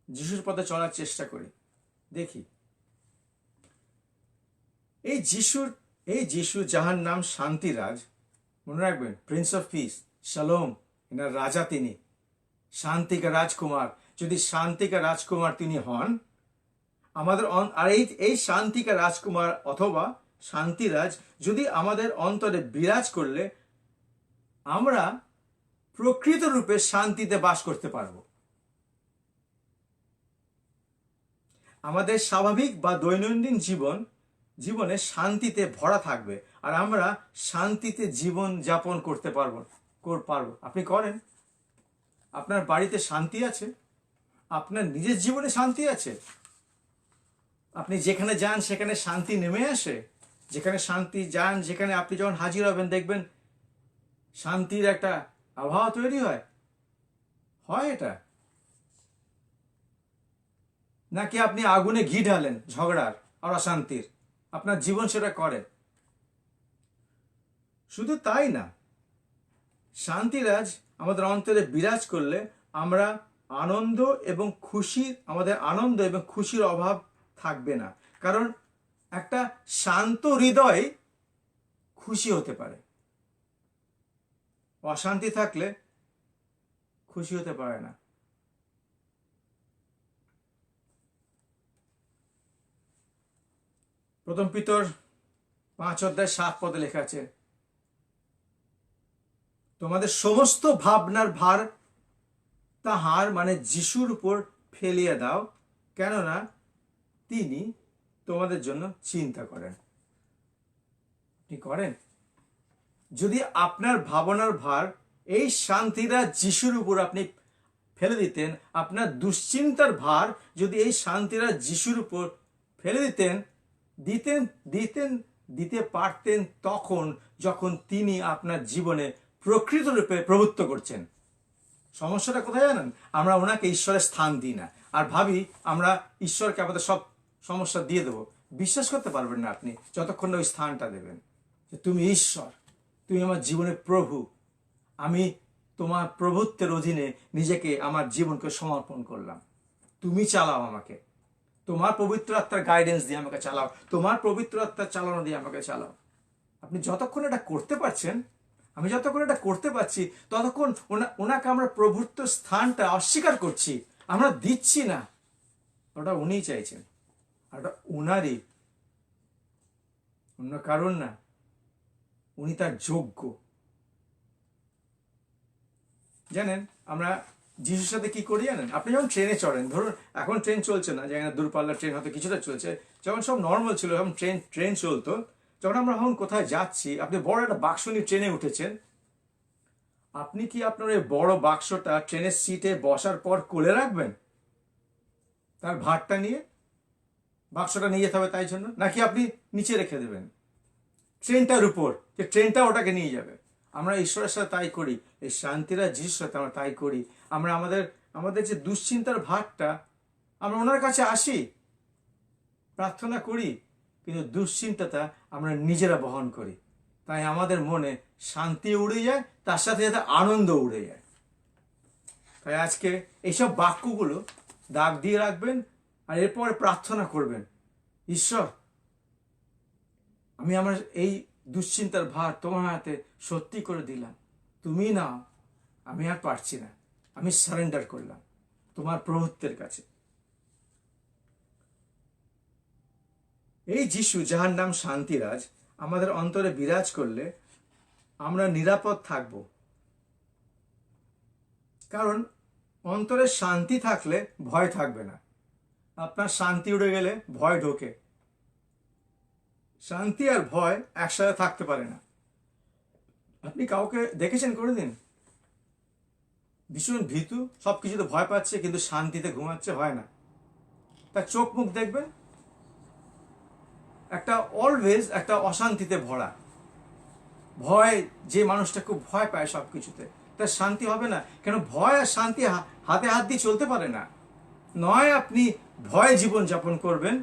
যিশুর পথে চলার চেষ্টা করি, দেখি এই যিশু যাহার নাম শান্তিরাজ, মনে রাখবেন, প্রিন্স অফ পিস, শালোম, এনার রাজা তিনি, শান্তিকা রাজকুমার। যদি শান্তিকা রাজকুমার তিনি হন আমাদের, আর এই শান্তিকা রাজকুমার অথবা শান্তিরাজ যদি আমাদের অন্তরে বিরাজ করলে, আমরা প্রকৃত রূপে শান্তিতে বাস করতে পারব। আমাদের স্বাভাবিক বা দৈনন্দিন জীবনে শান্তিতে ভরা থাকবে, আর আমরা শান্তিতে জীবন যাপন করতে পারবো। আপনি করেন? আপনার বাড়িতে শান্তি আছে? আপনার নিজের জীবনে শান্তি আছে? আপনি যেখানে যান সেখানে শান্তি নেমে আসে? যেখানে শান্তি যান, যেখানে আপনি যখন হাজির হবেন, দেখবেন শান্তির একটা আবহাওয়া তৈরি হয় এটা? নাকি আপনি আগুনে ঘি ঢালেন ঝগড়ার আর অশান্তির? আপনার জীবন সেটা করে। শুধু তাই না, শান্তিরাজ আমাদের অন্তরে বিরাজ করলে আমরা আমাদের আনন্দ এবং খুশির অভাব থাকবে না। কারণ একটা শান্ত হৃদয় খুশি হতে পারে, অশান্তি থাকলে খুশি হতে পারে না। প্রথম পিতর 5:7 লেখা আছে, তোমাদের সমস্ত ভাবনার ভার তাহার, মানে যিশুর উপর ফেলিয়ে দাও, কেননা তিনি তোমাদের জন্য চিন্তা করেন। আপনি করেন? যদি আপনার ভাবনার ভার এই শান্তিরাজ যিশুর উপর আপনি ফেলে দিতেন, আপনার দুশ্চিন্তার ভার যদি এই শান্তিরাজ যিশুর উপর ফেলে দিতে পারতেন, তখন যখন তিনি আপনার জীবনে প্রকৃত রূপে প্রভুত্ব করছেন। সমস্যাটা কোথায় জানেন? আমরা ওনাকে ঈশ্বরের স্থান দিই না, আর ভাবি আমরা ঈশ্বরকে আমাদের সব সমস্যা দিয়ে দেবো। বিশ্বাস করতে পারবেন না আপনি যতক্ষণ না ওই স্থানটা দেবেন যে তুমি ঈশ্বর, তুমি আমার জীবনের প্রভু, আমি তোমার প্রভুত্বের অধীনে নিজেকে, আমার জীবনকে সমর্পণ করলাম। তুমি চালাও আমাকে, তোমার পবিত্র আত্মার গাইডেন্স দিয়ে আমাকে চালাও, তোমার পবিত্র আত্মার চালানো দিয়ে আমাকে চালাও। আপনি যতক্ষণ এটা করতে পারছেন, আমি যতক্ষণ এটা করতে পারছি, ততক্ষণ ওনাকে আমরা প্রভুত্ব স্থানটা অস্বীকার করছি, আমরা দিচ্ছি না। ওটা উনিই চাইছেন, আর ওটা উনারই, অন্য কারণ না। উনি তার যোগ্য। জানেন আমরা যিশুর সাথে কি করি জানেন? আপনি যখন ট্রেনে চড়েন, ধরুন এখন ট্রেন চলছে না, যেখানে দূরপাল্লার ট্রেন হয়তো কিছুটা চলছে, যখন সব নর্মাল ছিল, যখন ট্রেন চলতো, যখন আমরা এখন কোথায় যাচ্ছি, আপনি বড় একটা বাক্স নিয়ে ট্রেনে উঠেছেন, আপনি কি আপনার এই বড় বাক্সটা ট্রেনের সিটে বসার পর কোলে রাখবেন তার ভারটা নিয়ে? বাক্সটা নিয়ে যেতে হবে তাই জন্য, নাকি আপনি নিচে রেখে দেবেন ট্রেনটার উপর, যে ট্রেনটা ওটাকে নিয়ে যাবে? আমরা ঈশ্বরের সাথে তাই করি, এই শান্তিরা যিশুর সাথে আমরা তাই করি। আমরা আমাদের যে দুশ্চিন্তার ভারটা, আমরা ওনার কাছে আসি, প্রার্থনা করি, কিন্তু দুশ্চিন্তাটা আমরা নিজেরা বহন করি। তাই আমাদের মনে শান্তি উড়ে যায়, তার সাথে সাথে আনন্দ উড়ে যায়। তাই আজকে এইসব বাক্যগুলো দাগ দিয়ে রাখবেন, আর এরপরে প্রার্থনা করবেন, ঈশ্বর আমি আমার এই দুশ্চিন্তার ভার তোমার হাতে সত্যি করে দিলাম, তুমি নাও, আমি আর পারছি না, আমি সারেন্ডার করলাম তোমার প্রভুত্বের কাছে। এই যিশু, যাহার নাম শান্তিরাজ, আমাদের অন্তরে বিরাজ করলে আমরা নিরাপদ থাকব। কারণ অন্তরে শান্তি থাকলে ভয় থাকবে না। আপনার শান্তি উড়ে গেলে ভয় ঢোকে। শান্তি আর ভয় একসাথে থাকতে পারে না। আপনি কাউকে দেখেছেন কোনোদিন ভীষণ ভীতু, সবকিছুতে ভয় পাচ্ছে, কিন্তু শান্তিতে ঘুমাচ্ছে? হয় না। তার চোখ মুখ দেখবেন একটা অলওয়েজ একটা অশান্তিতে ভরা। ভয়, যে মানুষটা খুব ভয় পায় সবকিছুতে, তার শান্তি হবে না। কেন? ভয় আর শান্তি হাতে হাত দিয়ে চলতে পারে না। নয় আপনি ভয়ে জীবনযাপন করবেন,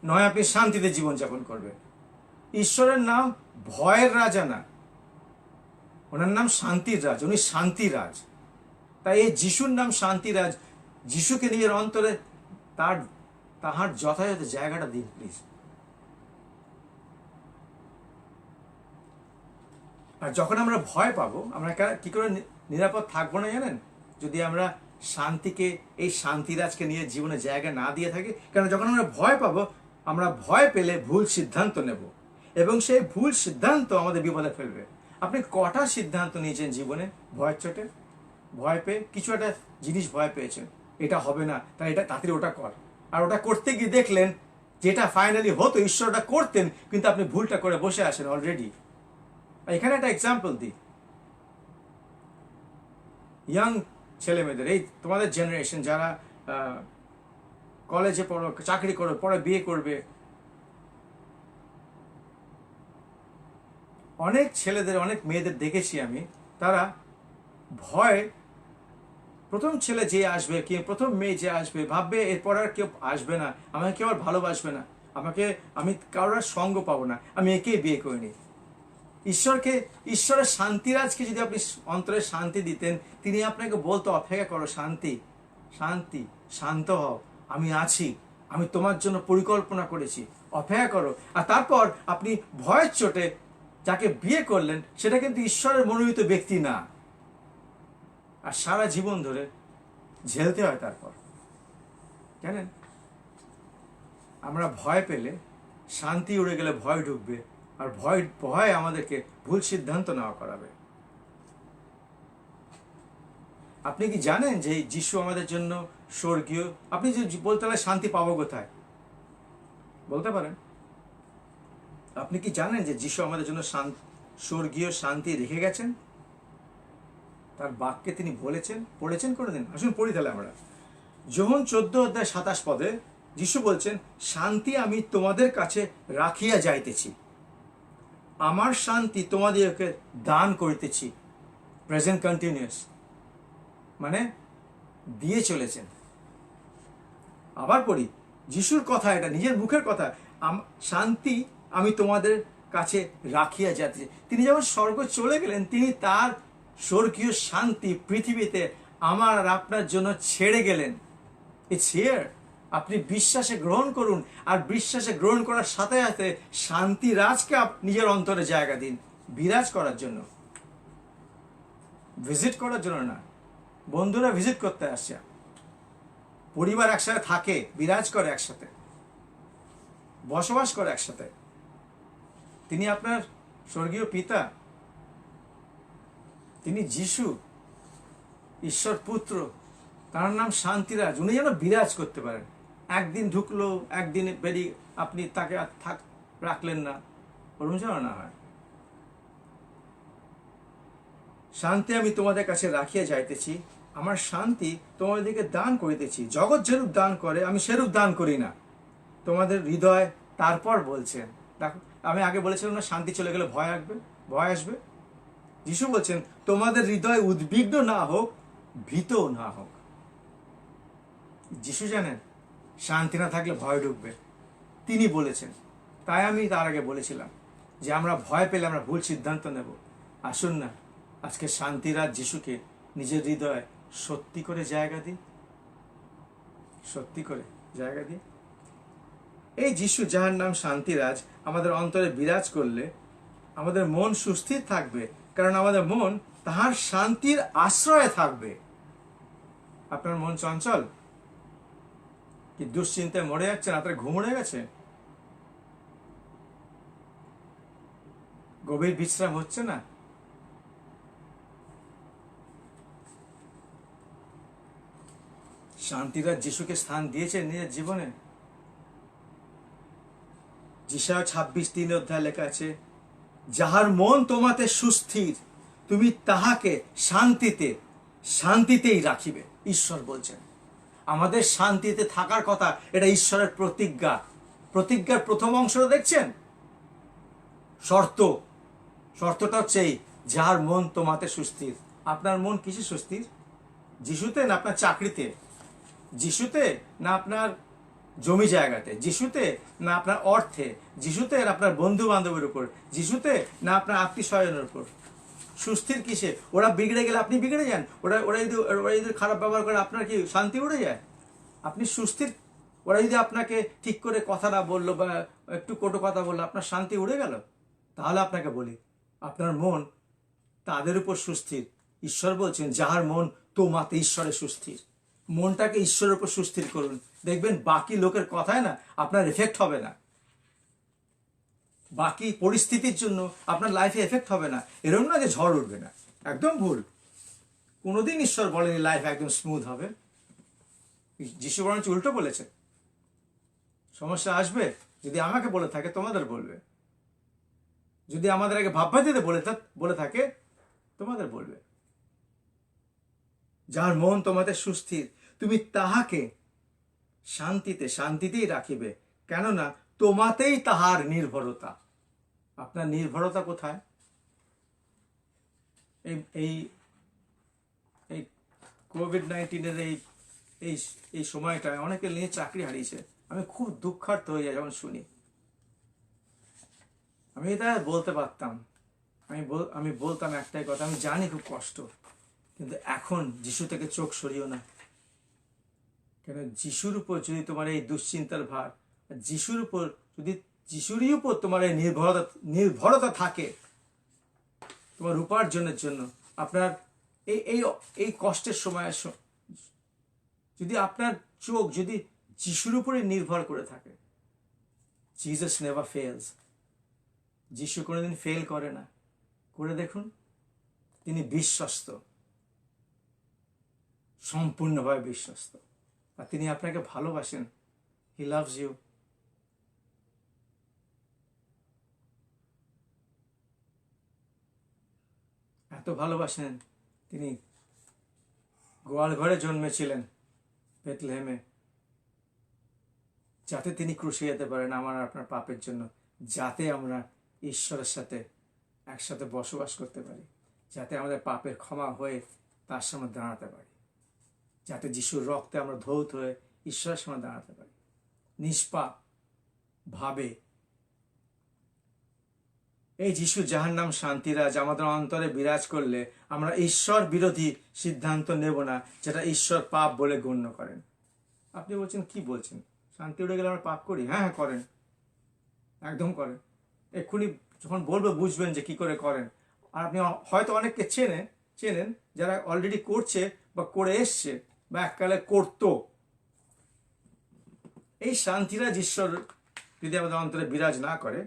নয় আপনি শান্তিতে জীবনযাপন করবেন। ঈশ্বরের নাম ভয়ের রাজা না, ওনার নাম শান্তির রাজ, উনি শান্তিরাজ। তাই এই যিশুর নাম শান্তিরাজ। যিশুকে নিজের অন্তরে তাহার যথাযথ জায়গাটা দিন প্লিজ। আর যখন আমরা ভয় পাবো, আমরা কি করে নিরাপদ থাকবো না জানেন? যদি আমরা শান্তিকে, এই শান্তিরাজকে নিয়ে জীবনে জায়গা না দিয়ে থাকি। কারণ যখন আমরা ভয় পাবো, আমরা ভয় পেলে ভুল সিদ্ধান্ত নেব, এবং সেই ভুল সিদ্ধান্ত আমাদের বিপদে ফেলবে। আপনি কটা সিদ্ধান্ত নিয়েছেন জীবনে ভয়ের চোটে? ভয় পেয়ে কিছু একটা জিনিস ভয় পেয়েছেন, এটা হবে না, তাই এটা তাড়াতাড়ি ওটা কর, আর ওটা করতে গিয়ে দেখলেন যেটা ফাইনালি হতো, ঈশ্বর ওটা করতেন, কিন্তু আপনি ভুলটা করে বসে আছেন অলরেডি। এখানে একটা এক্সাম্পল দিই, ইয়াং ছেলে মেয়েদের, এই তোমাদের জেনারেশন যারা কলেজে পড়ো, চাকরি করো, পরে বিয়ে করবে, অনেক ছেলেদের, অনেক মেয়েদের দেখেছি আমি, তারা ভয়, প্রথম ছেলে যে আসবে, কি প্রথম মেয়ে যে আসবে, ভাববে এরপর আর কেউ আসবে না, আমাকে কেউ আর ভালোবাসবে না, আমি কারোর সঙ্গ পাবো না, আমি একেই বিয়ে করিনি। ঈশ্বরের শান্তিরাজকে যদি আপনি অন্তরে শান্তি দিতেন, তিনি আপনাকে বলতো অপেক্ষা করো, শান্তি শান্তি, শান্ত হও, আমি আছি, আমি তোমার জন্য পরিকল্পনা করেছি, অপেক্ষা করো। আর তারপর আপনি ভয়ের চোটে যাকে বিয়ে করলেন, সেটা কিন্তু ঈশ্বরের মনোনীত ব্যক্তি না, আর সারা জীবন ধরে ঝেলতে হয় তারপর। জানেন, আমরা ভয় পেলে, শান্তি উড়ে গেলে ভয় ঢুকবে, আর ভয় আমাদেরকে ভুল সিদ্ধান্ত নেওয়া করাবে। আপনি কি জানেন যে যিশু আমাদের জন্য স্বর্গীয়? আপনি যে বলতে পারেন শান্তি পাবো কোথায়, বলতে পারেন? আপনি কি জানেন যে যিশু আমাদের জন্য স্বর্গীয় শান্তি রেখে গেছেন? তার বাক্যে তিনি বলেছেন, পড়েছেন কোনোদিন? আসুন পড়ি তাহলে আমরা। যোহন 14:27 যিশু বলছেন, শান্তি আমি তোমাদের কাছে রাখিয়া যাইতেছি, আমার শান্তি তোমাদেরকে দান করিতেছি। Present continuous. মানে দিয়ে চলেছেন। আবার পড়ি, যিশুর কথা, এটা নিজের মুখের কথা, শান্তি আমি তোমাদের কাছে রাখিয়া যাচ্ছি। তিনি যখন স্বর্গ চলে গেলেন, তিনি তার স্বর্গীয় শান্তি পৃথিবীতে আমার আর আপনার জন্য ছেড়ে গেলেন। It's here. আপনি বিশ্বাসে গ্রহণ করুন, আর বিশ্বাসে গ্রহণ করার সাথে সাথে শান্তি রাজকে নিজের অন্তরে জায়গা দিন, বিরাজ করার জন্য, ভিজিট করার জন্য না। বন্ধুরা ভিজিট করতে আসছে, পরিবার একসাথে থাকে, বিরাজ করে একসাথে, বসবাস করে একসাথে। তিনি আপনার স্বর্গীয় পিতা, তিনি যিশু, ঈশ্বর পুত্র, তার নাম শান্তিরাজ। উনি যেন বিরাজ করতে পারেন। একদিন ঢুকলো, একদিন বেরিয়ে আপনি তাকে আর রাখলেন না, ওরকম যেন না হয়। শান্তি আমি তোমাদের কাছে রাখিয়া যাইতেছি, আমার শান্তি তোমাদেরকে দান করিতেছি। জগৎ যেরূপ দান করে আমি সেরূপ দান করি না। তোমাদের হৃদয়, তারপর বলছেন, দেখো আমি আগে বলেছিলাম না, শান্তি চলে গেলে ভয় আসবে। যিশু বলছেন তোমাদের হৃদয় উদ্বিগ্ন না হোক, ভীতও না হোক। যিশু জানেন শান্তি না থাকলে ভয় ঢুকবে, তিনি বলেছেন। তাই আমি তার আগে বলেছিলাম যে আমরা ভয় পেলে আমরা ভুল সিদ্ধান্ত নেব। আসুন না আজকে শান্তিরাজ যিশুকে নিজের হৃদয়ে সত্যি করে জায়গা দিই, সত্যি করে জায়গা দিই। এই যিশু, যাহার নাম শান্তিরাজ, আমাদের অন্তরে বিরাজ করলে আমাদের মন সুস্থির থাকবে, কারণ আমাদের মন তাহার শান্তির আশ্রয়ে থাকবে। আপনার মন চঞ্চল কি দুশ্চিন্তায় মরে যাচ্ছে, রাত্রে ঘুম উড়ে গেছে, গভীর বিশ্রাম হচ্ছে না? শান্তিরাজ যিশুকে স্থান দিয়েছেন নিজের জীবনে। যিশায়া 26:3 অধ্যায় লেখা আছে, যাহার মন তোমাতে সুস্থির, তুমি তাহাকে শান্তিতেই রাখিবে। ঈশ্বর বলছেন আমাদের শান্তিতে থাকার কথা। এটা ঈশ্বরের প্রতিজ্ঞার প্রথম অংশটা দেখছেন। শর্তটা হচ্ছে এই, যাহার মন তোমাতে সুস্থির। আপনার মন কিসে সুস্থির? যিশুতে না আপনার চাকরিতে? যিশুতে না আপনার জমি জায়গাতে? যিশুতে না আপনার অর্থে? যিশুতে না আপনার বন্ধু বান্ধবের উপর? যিশুতে না আপনার আত্মীয় স্বজনের উপর? সুস্থির কিসে? ওরা বিগড়ে গেলে আপনি বিগড়ে যান? ওরা যদি খারাপ ব্যবহার করে আপনার কি শান্তি উড়ে যায়? আপনি সুস্থির? ওরা যদি আপনাকে ঠিক করে কথা না বললো বা একটু কটু কথা বললো, আপনার শান্তি উড়ে গেল? তাহলে আপনাকে বলি, আপনার মন তাদের উপর সুস্থির। ঈশ্বর বলছেন যাহার মন তোমাতে ঈশ্বরে সুস্থির। মনটাকে ঈশ্বরের উপর সুস্থির করুন, দেখবেন বাকি লোকের কথায় না আপনার এফেক্ট হবে না, বাকি পরিস্থিতির জন্য আপনার লাইফে এফেক্ট হবে না। এরকম না যে ঝড় উঠবে না, একদম ভুল। কোনোদিন ঈশ্বর বলেনি লাইফ একদম স্মুথ হবে। যিশু বরঞ্চ উল্টো বলেছে, সমস্যা আসবে, যদি আমাকে বলে থাকে তোমাদের বলবে, যদি আমাদের আগে ভাববাদীতে বলে থাকে তোমাদের বলবে। যার মন তোমাদের সুস্থির, তুমি তাহাকে শান্তিতেই রাখিবে, কেননা তোমাতেই তাহার নির্ভরতা। আপনার নির্ভরতা কোথায়? এই এই কোভিড-19 এই সময়টায় অনেকে নিয়ে চাকরি হারিয়েছে। আমি খুব দুঃখার্থ হয়ে যাই যখন শুনি। আমি এটা বলতে পারতাম, আমি বলতাম একটাই কথা, আমি জানি খুব কষ্ট, কিন্তু এখন যিশু থেকে চোখ সরিও না। কেন যিশুর উপর যদি তোমার এই দুশ্চিন্তার ভার, যিশুরই উপর তোমার এই নির্ভরতা থাকে, তোমার উপার্জনের জন্য, আপনার এই কষ্টের সময় যদি আপনার চোখ যদি যিশুর উপরে নির্ভর করে থাকে, জিসাস নেভার ফেলস। যিশু কোনোদিন ফেল করে না। করে দেখুন, তিনি বিশ্বস্ত, সম্পূর্ণভাবে বিশ্বস্ত, আর তিনি আপনাকে ভালোবাসেন। He loves you. এত ভালোবাসেন, তিনি গোয়াল ঘরে জন্মেছিলেন বেথলেহেমে, যাতে তিনি ক্রুশে যেতে পারেন আমার আপনার পাপের জন্য, যাতে আমরা ঈশ্বরের সাথে একসাথে বসবাস করতে পারি, যাতে আমাদের পাপের ক্ষমা হয়ে তার সামনে দাঁড়াতে পারি। যাতে যিশুর রক্তে আমরা ধৌত হয়ে ঈশ্বরের সামনে দাঁড়াতে পারি নিষ্পাপ ভাবে। এই যিশু জাহান্নাম শান্তিরাজ আমাদের অন্তরে বিরাজ করলে আমরা ঈশ্বর বিরোধী সিদ্ধান্ত নেব না, যেটা ঈশ্বর পাপ বলে গণ্য করেন। আপনি বলছেন কি বলছেন, শান্তি উড়ে গেলে আমরা পাপ করি? হ্যাঁ হ্যাঁ করেন, একদম করেন। এক্ষুনি যখন বলবো বুঝবেন যে কি করে করেন। আর আপনি হয়তো অনেককে চেনেন যারা অলরেডি করছে বা করে এসছে বা এককালে করতো। এই শান্তিরাজ ঈশ্বর যদি আমাদের অন্তরে বিরাজ না করে,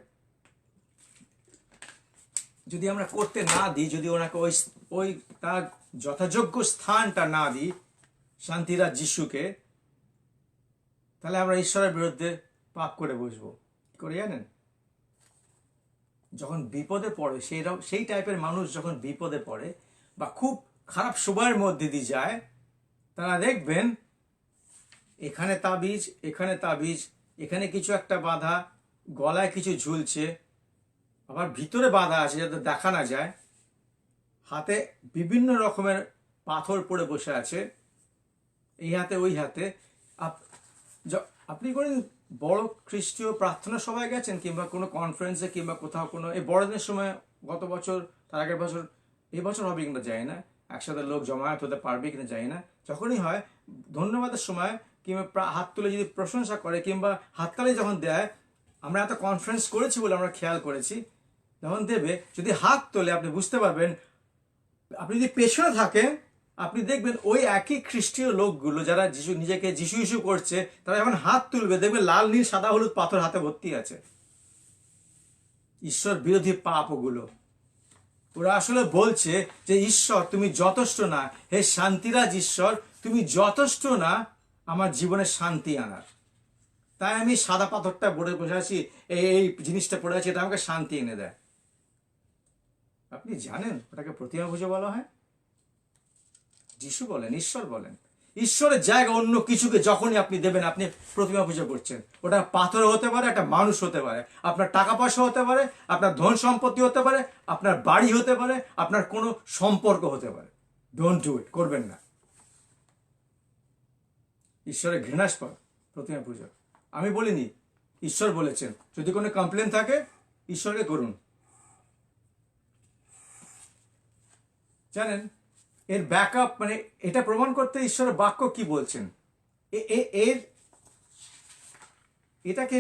যদি আমরা করতে না দিই, যদি ওনাকে ওই তার যথাযোগ্য স্থানটা না দিই শান্তিরাজ যিশুকে, তাহলে আমরা ঈশ্বরের বিরুদ্ধে পাপ করে বসবো। কি করে জানেন? যখন বিপদে পড়ে, সেই টাইপের মানুষ যখন বিপদে পড়ে বা খুব খারাপ সময়ের মধ্যে দিয়ে যায়, তারা দেখবেন এখানে তাবিজ, এখানে তাবিজ, এখানে কিছু একটা বাঁধা, গলায় কিছু ঝুলছে, আবার ভিতরে বাঁধা আছে যাতে দেখা না যায়, হাতে বিভিন্ন রকমের পাথর পড়ে বসে আছে, এই হাতে ওই হাতে। আপনি কোনো বড় খ্রিস্টীয় প্রার্থনা সভায় গেছেন কিংবা কোনো কনফারেন্সে কিংবা কোথাও কোনো এই বড়দিনের সময়, গত বছর, তার আগের বছর, এই বছর হবে কিনা জানি না, একসাথে লোক জমায়েত হতে পারবে কিনা জানি না, যখনই হয় ধন্যবাদের সময় কিংবা হাত তুলে যদি প্রশংসা করে কিংবা হাততালি যখন দেয়, আমরা এত কনফারেন্স করেছি বলে আমরা খেয়াল করেছি, যখন দেবে যদি হাত তোলে আপনি বুঝতে পারবেন। আপনি যদি পেছনে থাকেন আপনি দেখবেন ওই একই খ্রিস্টীয় লোকগুলো যারা নিজেকে যিশু যিশু করছে, তারা যখন হাত তুলবে দেখবেন লাল নীল সাদা হলুদ পাথর হাতে ভর্তি আছে। ঈশ্বর বিরোধী পাপ ওগুলো। ওরা আসলে বলছে যে ঈশ্বর তুমি যথেষ্ট না, হে শান্তিরাজ ঈশ্বর তুমি যথেষ্ট না আমার জীবনে শান্তি আনার, তাই আমি সাদা পাথরটা পড়ে বসে আছি, এই জিনিসটা পড়ে আছি, এটা আমাকে শান্তি এনে দেয়। আপনি জানেন ওটাকে প্রতিমা পুজো বলা হয়? যিশু বলেন, ঈশ্বর বলেন, ঈশ্বরের জায়গা অন্য কিছুকে যখনই আপনি দেবেন আপনি প্রতিমা পুজো করছেন। ওটা পাথর হতে পারে, একটা মানুষ হতে পারে, আপনার টাকা পয়সা হতে পারে, আপনার ধন সম্পত্তি হতে পারে, আপনার বাড়ি হতে পারে, আপনার কোনো সম্পর্ক হতে পারে। ডোন্ট ডু ইট, করবেন না। ঈশ্বরের ঘৃণাস্পদ প্রতিমা পুজো। আমি বলিনি, ঈশ্বর বলেছেন। যদি কোনো কমপ্লেন থাকে ঈশ্বরকে করুন। জানেন এর ব্যাকআপ, মানে এটা প্রমাণ করতে ঈশ্বরের বাক্য কি বলছেন, এটাকে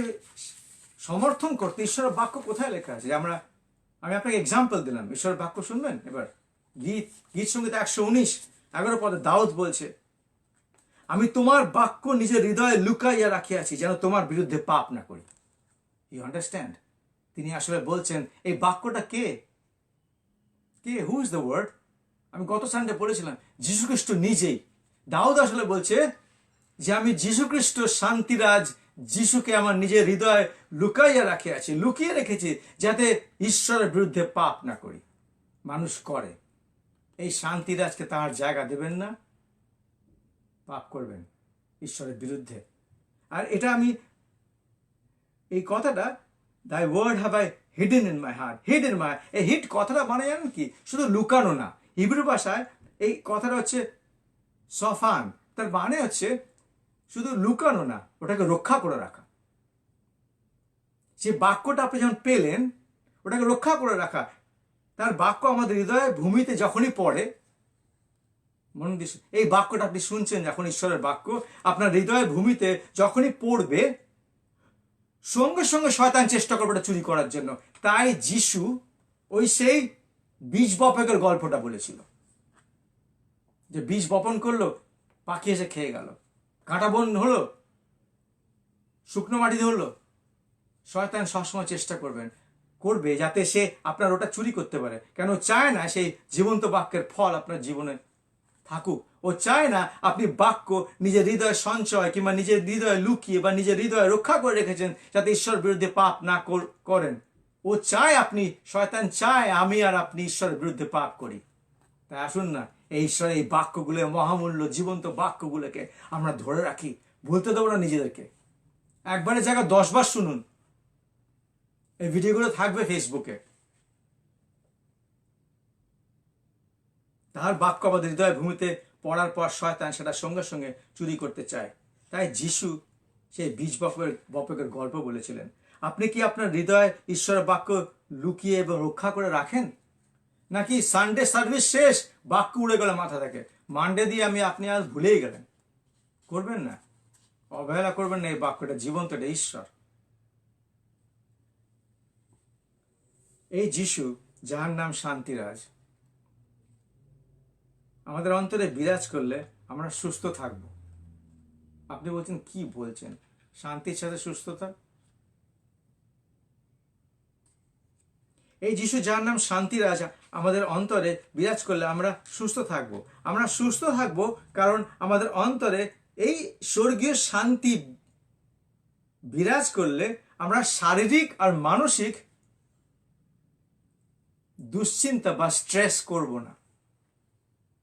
সমর্থন করতে ঈশ্বরের বাক্য কোথায় লেখা আছে? আমি আপনাকে এক্সাম্পল দিলাম, ঈশ্বরের বাক্য শুনবেন এবার। গীত সঙ্গীত 119:11 পদে দাউদ বলছে, আমি তোমার বাক্য নিজের হৃদয়ে লুকাইয়া রাখিয়াছি যেন তোমার বিরুদ্ধে পাপ না করি। You understand? তিনি আসলে বলছেন এই বাক্যটা কে, হু ইজ দ্য ওয়ার্ড? আমি গত সানডে পড়েছিলাম যীশু খ্রিস্ট নিজেই। দাউদ আসলে বলছে যে আমি যীশু খ্রিস্ট শান্তিরাজ যিশুকে আমার নিজের হৃদয়ে লুকাইয়া রাখিয়াছি, লুকিয়ে রেখেছি যাতে ঈশ্বরের বিরুদ্ধে পাপ না করি। মানুষ করে, এই শান্তিরাজকে তার জায়গা দেবেন না, পাপ করবেন ঈশ্বরের বিরুদ্ধে। আর এটা আমি এই কথাটা thy word have I hidden in my heart, এই হিড কথাটা মানে জানেন কি? শুধু লুকানো না, হিব্রু ভাষায় এই কথাটা হচ্ছে সফান, তার মানে হচ্ছে শুধু লুকানো না, ওটাকে রক্ষা করে রাখা। যে বাক্যটা আপনি যখন পেলেন ওটাকে রক্ষা করে রাখা। তার বাক্য আমাদের হৃদয়ে ভূমিতে যখনই পড়ে, মন দিয়ে এই বাক্যটা আপনি শুনছেন, যখন ঈশ্বরের বাক্য আপনার হৃদয়ের ভূমিতে যখনই পড়বে, সঙ্গে সঙ্গে শয়তান চেষ্টা করবে এটা চুরি করার জন্য। তাই যিশু সেই বীজ বপকের গল্পটা বলেছিল, যে বীজ বপন করলো, পাখি এসে খেয়ে গেল, কাঁটা বন হলো, শুকনো মাটিতে হলো। শয়তান সবসময় চেষ্টা করবে যাতে সে আপনার ওটা চুরি করতে পারে। কেন চায় না সেই জীবন্ত বাক্যের ফল আপনার জীবনে থাকুক। ও চায় না আপনি বাক্য নিজের হৃদয় সঞ্চয় কিংবা নিজের হৃদয়ে লুকিয়ে বা নিজের হৃদয়ে রক্ষা করে রেখেছেন যাতে ঈশ্বর বিরুদ্ধে পাপ না করেন। ও চায় শয়তান চায় আমি আর আপনি ঈশ্বরের বিরুদ্ধে পাপ করি। তাই আসুন না এই ঈশ্বরের এই বাক্যগুলো, মহামূল্য জীবন্ত বাক্যগুলোকে আমরা ধরে রাখি, ভুলতে দেবো না নিজেদেরকে। একবারের জায়গায় 10 বার শুনুন, এই ভিডিওগুলো থাকবে ফেসবুকে। তার বাক্য আমাদের হৃদয় ভূমিতে পড়ার পর শয়তান সেটা সঙ্গে সঙ্গে চুরি করতে চায়। তাই যিশু সেই বীজ বপকের গল্প বলেছিলেন। আপনি কি আপনার হৃদয়ে ঈশ্বরের বাক্য লুকিয়ে এবং রক্ষা করে রাখেন, নাকি সানডে সার্ভিস শেষ বাক্য উড়ে গেল মাথা থেকে, মানডে দিয়ে আপনি আজ ভুলেই গেলেন? করবেন না, অবহেলা করবেন না। এই বাক্যটা জীবন্ত, এটা ঈশ্বর। এই যিশু, যার নাম শান্তিরাজ, আমাদের অন্তরে বিরাজ করলে আমরা সুস্থ থাকব। আপনি বলছেন কি বলছেন, শান্তির সাথে সুস্থতা? এই যিশু, যার নাম শান্তিরাজ, আমাদের অন্তরে বিরাজ করলে আমরা সুস্থ থাকব। আমরা সুস্থ থাকব কারণ আমাদের অন্তরে এই স্বর্গীয় শান্তি বিরাজ করলে আমরা শারীরিক আর মানসিক দুশ্চিন্তা বা স্ট্রেস করব না।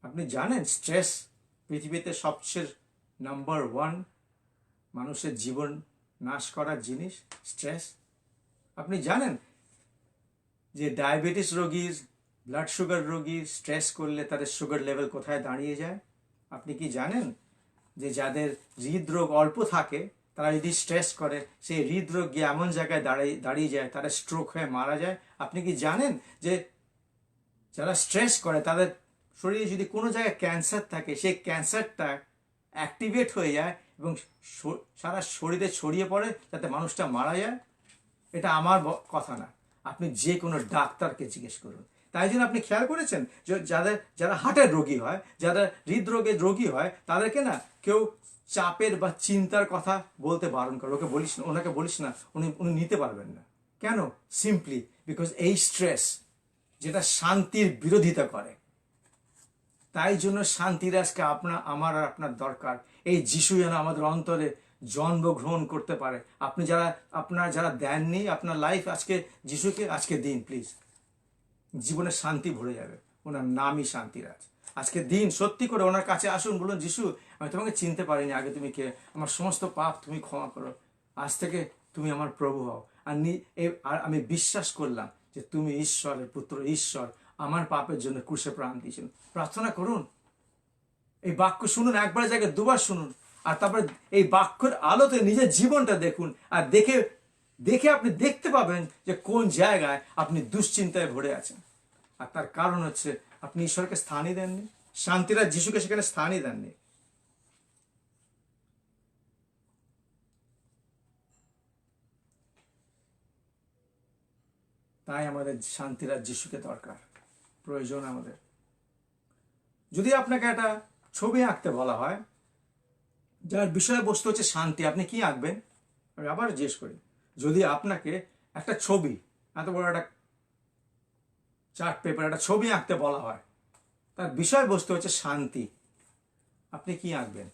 আপনি জানেন স্ট্রেস পৃথিবীতে সবচেয়ে নাম্বার 1 মানুষের জীবন নাশ করার জিনিস স্ট্রেস। আপনি জানেন যে ডায়াবেটিস রোগীর, ব্লাড সুগার রোগীর স্ট্রেস করলে তাদের সুগার লেভেল কোথায় দাঁড়িয়ে যায়? আপনি কি জানেন যে যাদের হৃদরোগ অল্প থাকে তারা যদি স্ট্রেস করে সেই হৃদরোগ গিয়ে এমন জায়গায় দাঁড়িয়ে যায় তারা স্ট্রোক হয়ে মারা যায়? আপনি কি জানেন যে যারা স্ট্রেস করে তাদের শরীরে যদি কোনো জায়গায় ক্যান্সার থাকে সেই ক্যান্সারটা অ্যাক্টিভেট হয়ে যায় এবং সারা শরীরে ছড়িয়ে পড়ে যাতে মানুষটা মারা যায়? এটা আমার কথা না, আপনি যে কোনো ডাক্তারকে জিজ্ঞেস করুন। তাই জন্য আপনি খেয়াল করেছেন যে যারা হার্টের রোগী হয়, যারা হৃদরোগের রোগী হয়, তাদেরকে না কেউ চাপের বা চিন্তার কথা বলতে বারণ করে। ওনাকে বলিস না, উনি নিতে পারবেন না। কেন? সিম্পলি বিকজ এই স্ট্রেস যেটা শান্তির বিরোধিতা করে। তাই জন্য শান্তিরাজকে আমার আর আপনার দরকার। এই যিশু যেন আমাদের অন্তরে জন্মগ্রহণ করতে পারে। আপনারা যারা দেননি আপনার লাইফ আজকে যিশুকে, আজকে দিন প্লিজ, জীবনে শান্তি ভরে যাবে। ওনার নামই শান্তিরাজ। আজকে দিন, সত্যি করে ওনার কাছে আসুন, বলুন যিশু আমি তোমাকে চিনতে পারিনি, আগে তুমি কে, আমার সমস্ত পাপ তুমি ক্ষমা করো, আজ থেকে তুমি আমার প্রভু হও। আর আমি বিশ্বাস করলাম যে তুমি ঈশ্বরের পুত্র, ঈশ্বর আমার পাপের জন্য ক্রুশে প্রাণ দিয়েছেন। প্রার্থনা করুন, এই বাক্য শুনুন, একবার জায়গায় দুবার শুনুন, আর তারপরে এই বাক্যের আলোতে নিজের জীবনটা দেখুন। আর দেখে আপনি দেখতে পাবেন যে কোন জায়গায় আপনি দুশ্চিন্তায় ভরে আছেন। আর তার কারণ হচ্ছে আপনি ঈশ্বরকে স্থানই দেননি, শান্তিরাজ যিশুকে সেখানে স্থানই দেননি। তাই আমাদের শান্তিরাজ যিশুকে দরকার, প্রয়োজন আমাদের। যদি আপনাকে একটা ছবি আঁকতে বলা হয় যার বিষয়বস্তু হচ্ছে শান্তি, আপনি কি আঁকবেন? আমি আবার জিজ্ঞেস করি, যদি আপনাকে একটা ছবি, এত বড় একটা চার্ট পেপার, একটা ছবি আঁকতে বলা হয়, তার বিষয়বস্তু হচ্ছে শান্তি, আপনি কি আঁকবেন?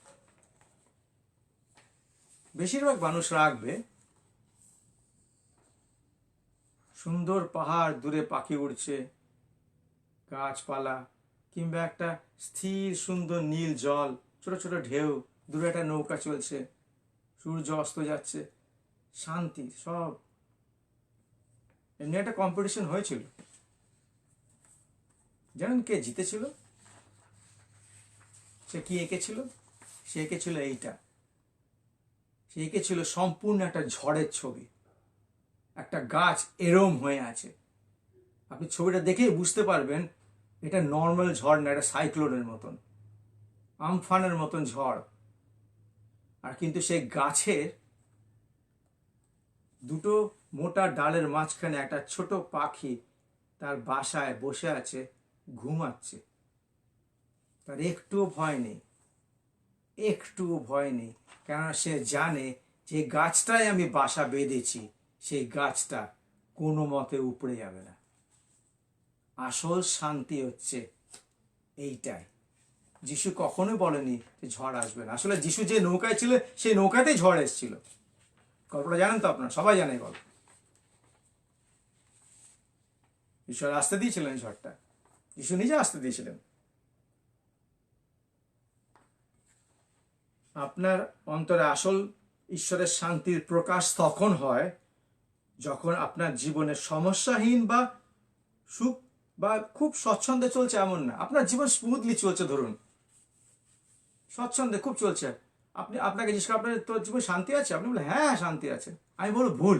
বেশিরভাগ মানুষরা আঁকবে সুন্দর পাহাড়, দূরে পাখি উড়ছে, গাছপালা, কিংবা একটা স্থির সুন্দর নীল জল, ছোট ছোট ঢেউ, দূরে একটা নৌকা চলছে, সূর্য অস্ত যাচ্ছে, শান্তি সব। এমনি একটা কম্পিটিশন হয়েছিল, জানেন কে জিতেছিল? সে কি এঁকেছিল? সে এঁকেছিল এইটা, সে এঁকেছিল সম্পূর্ণ একটা ঝড়ের ছবি। একটা গাছ এরম হয়ে আছে, আপনি ছবিটা দেখেই বুঝতে পারবেন এটা নর্মাল ঝড় না, এটা সাইক্লোনের মতন, আমফানের মতন ঝড়। আর কিন্তু সেই গাছের দুটো মোটা ডালের মাঝখানে একটা ছোট পাখি তার বাসায় বসে আছে, ঘুমাচ্ছে। তার একটুও ভয় নেই, একটুও ভয় নেই, কেননা সে জানে যে গাছটায় আমি বাসা বেঁধেছি, সেই গাছটা কোনো মতে উপড়ে যাবে না। আসল শান্তি হচ্ছে এইটাই। যিশু কখনোই বলেনি যে ঝড় আসবে না। আসলে যিশু যে নৌকায় ছিল সেই নৌকাতেই ঝড় এসেছিল। গল্পটা জানেন তো আপনারা, সবাই জানে গল্প। ঈশ্বর আসতে দিয়েছিলেন ঝড়টা, যিশু নিজে আসতে দিয়েছিলেন। আপনার অন্তরে আসল ঈশ্বরের শান্তির প্রকাশ তখন হয় যখন আপনার জীবনে সমস্যাহীন বা সুখ বা খুব স্বচ্ছন্দে চলছে এমন না, আপনার জীবন স্মুথলি চলছে ধরুন, স্বচ্ছন্দে খুব চলছে। আপনাকে জিজ্ঞেস করেন, আপনার তোর জীবনে শান্তি আছে? আপনি বলে হ্যাঁ শান্তি আছে। আমি বলবো ভুল,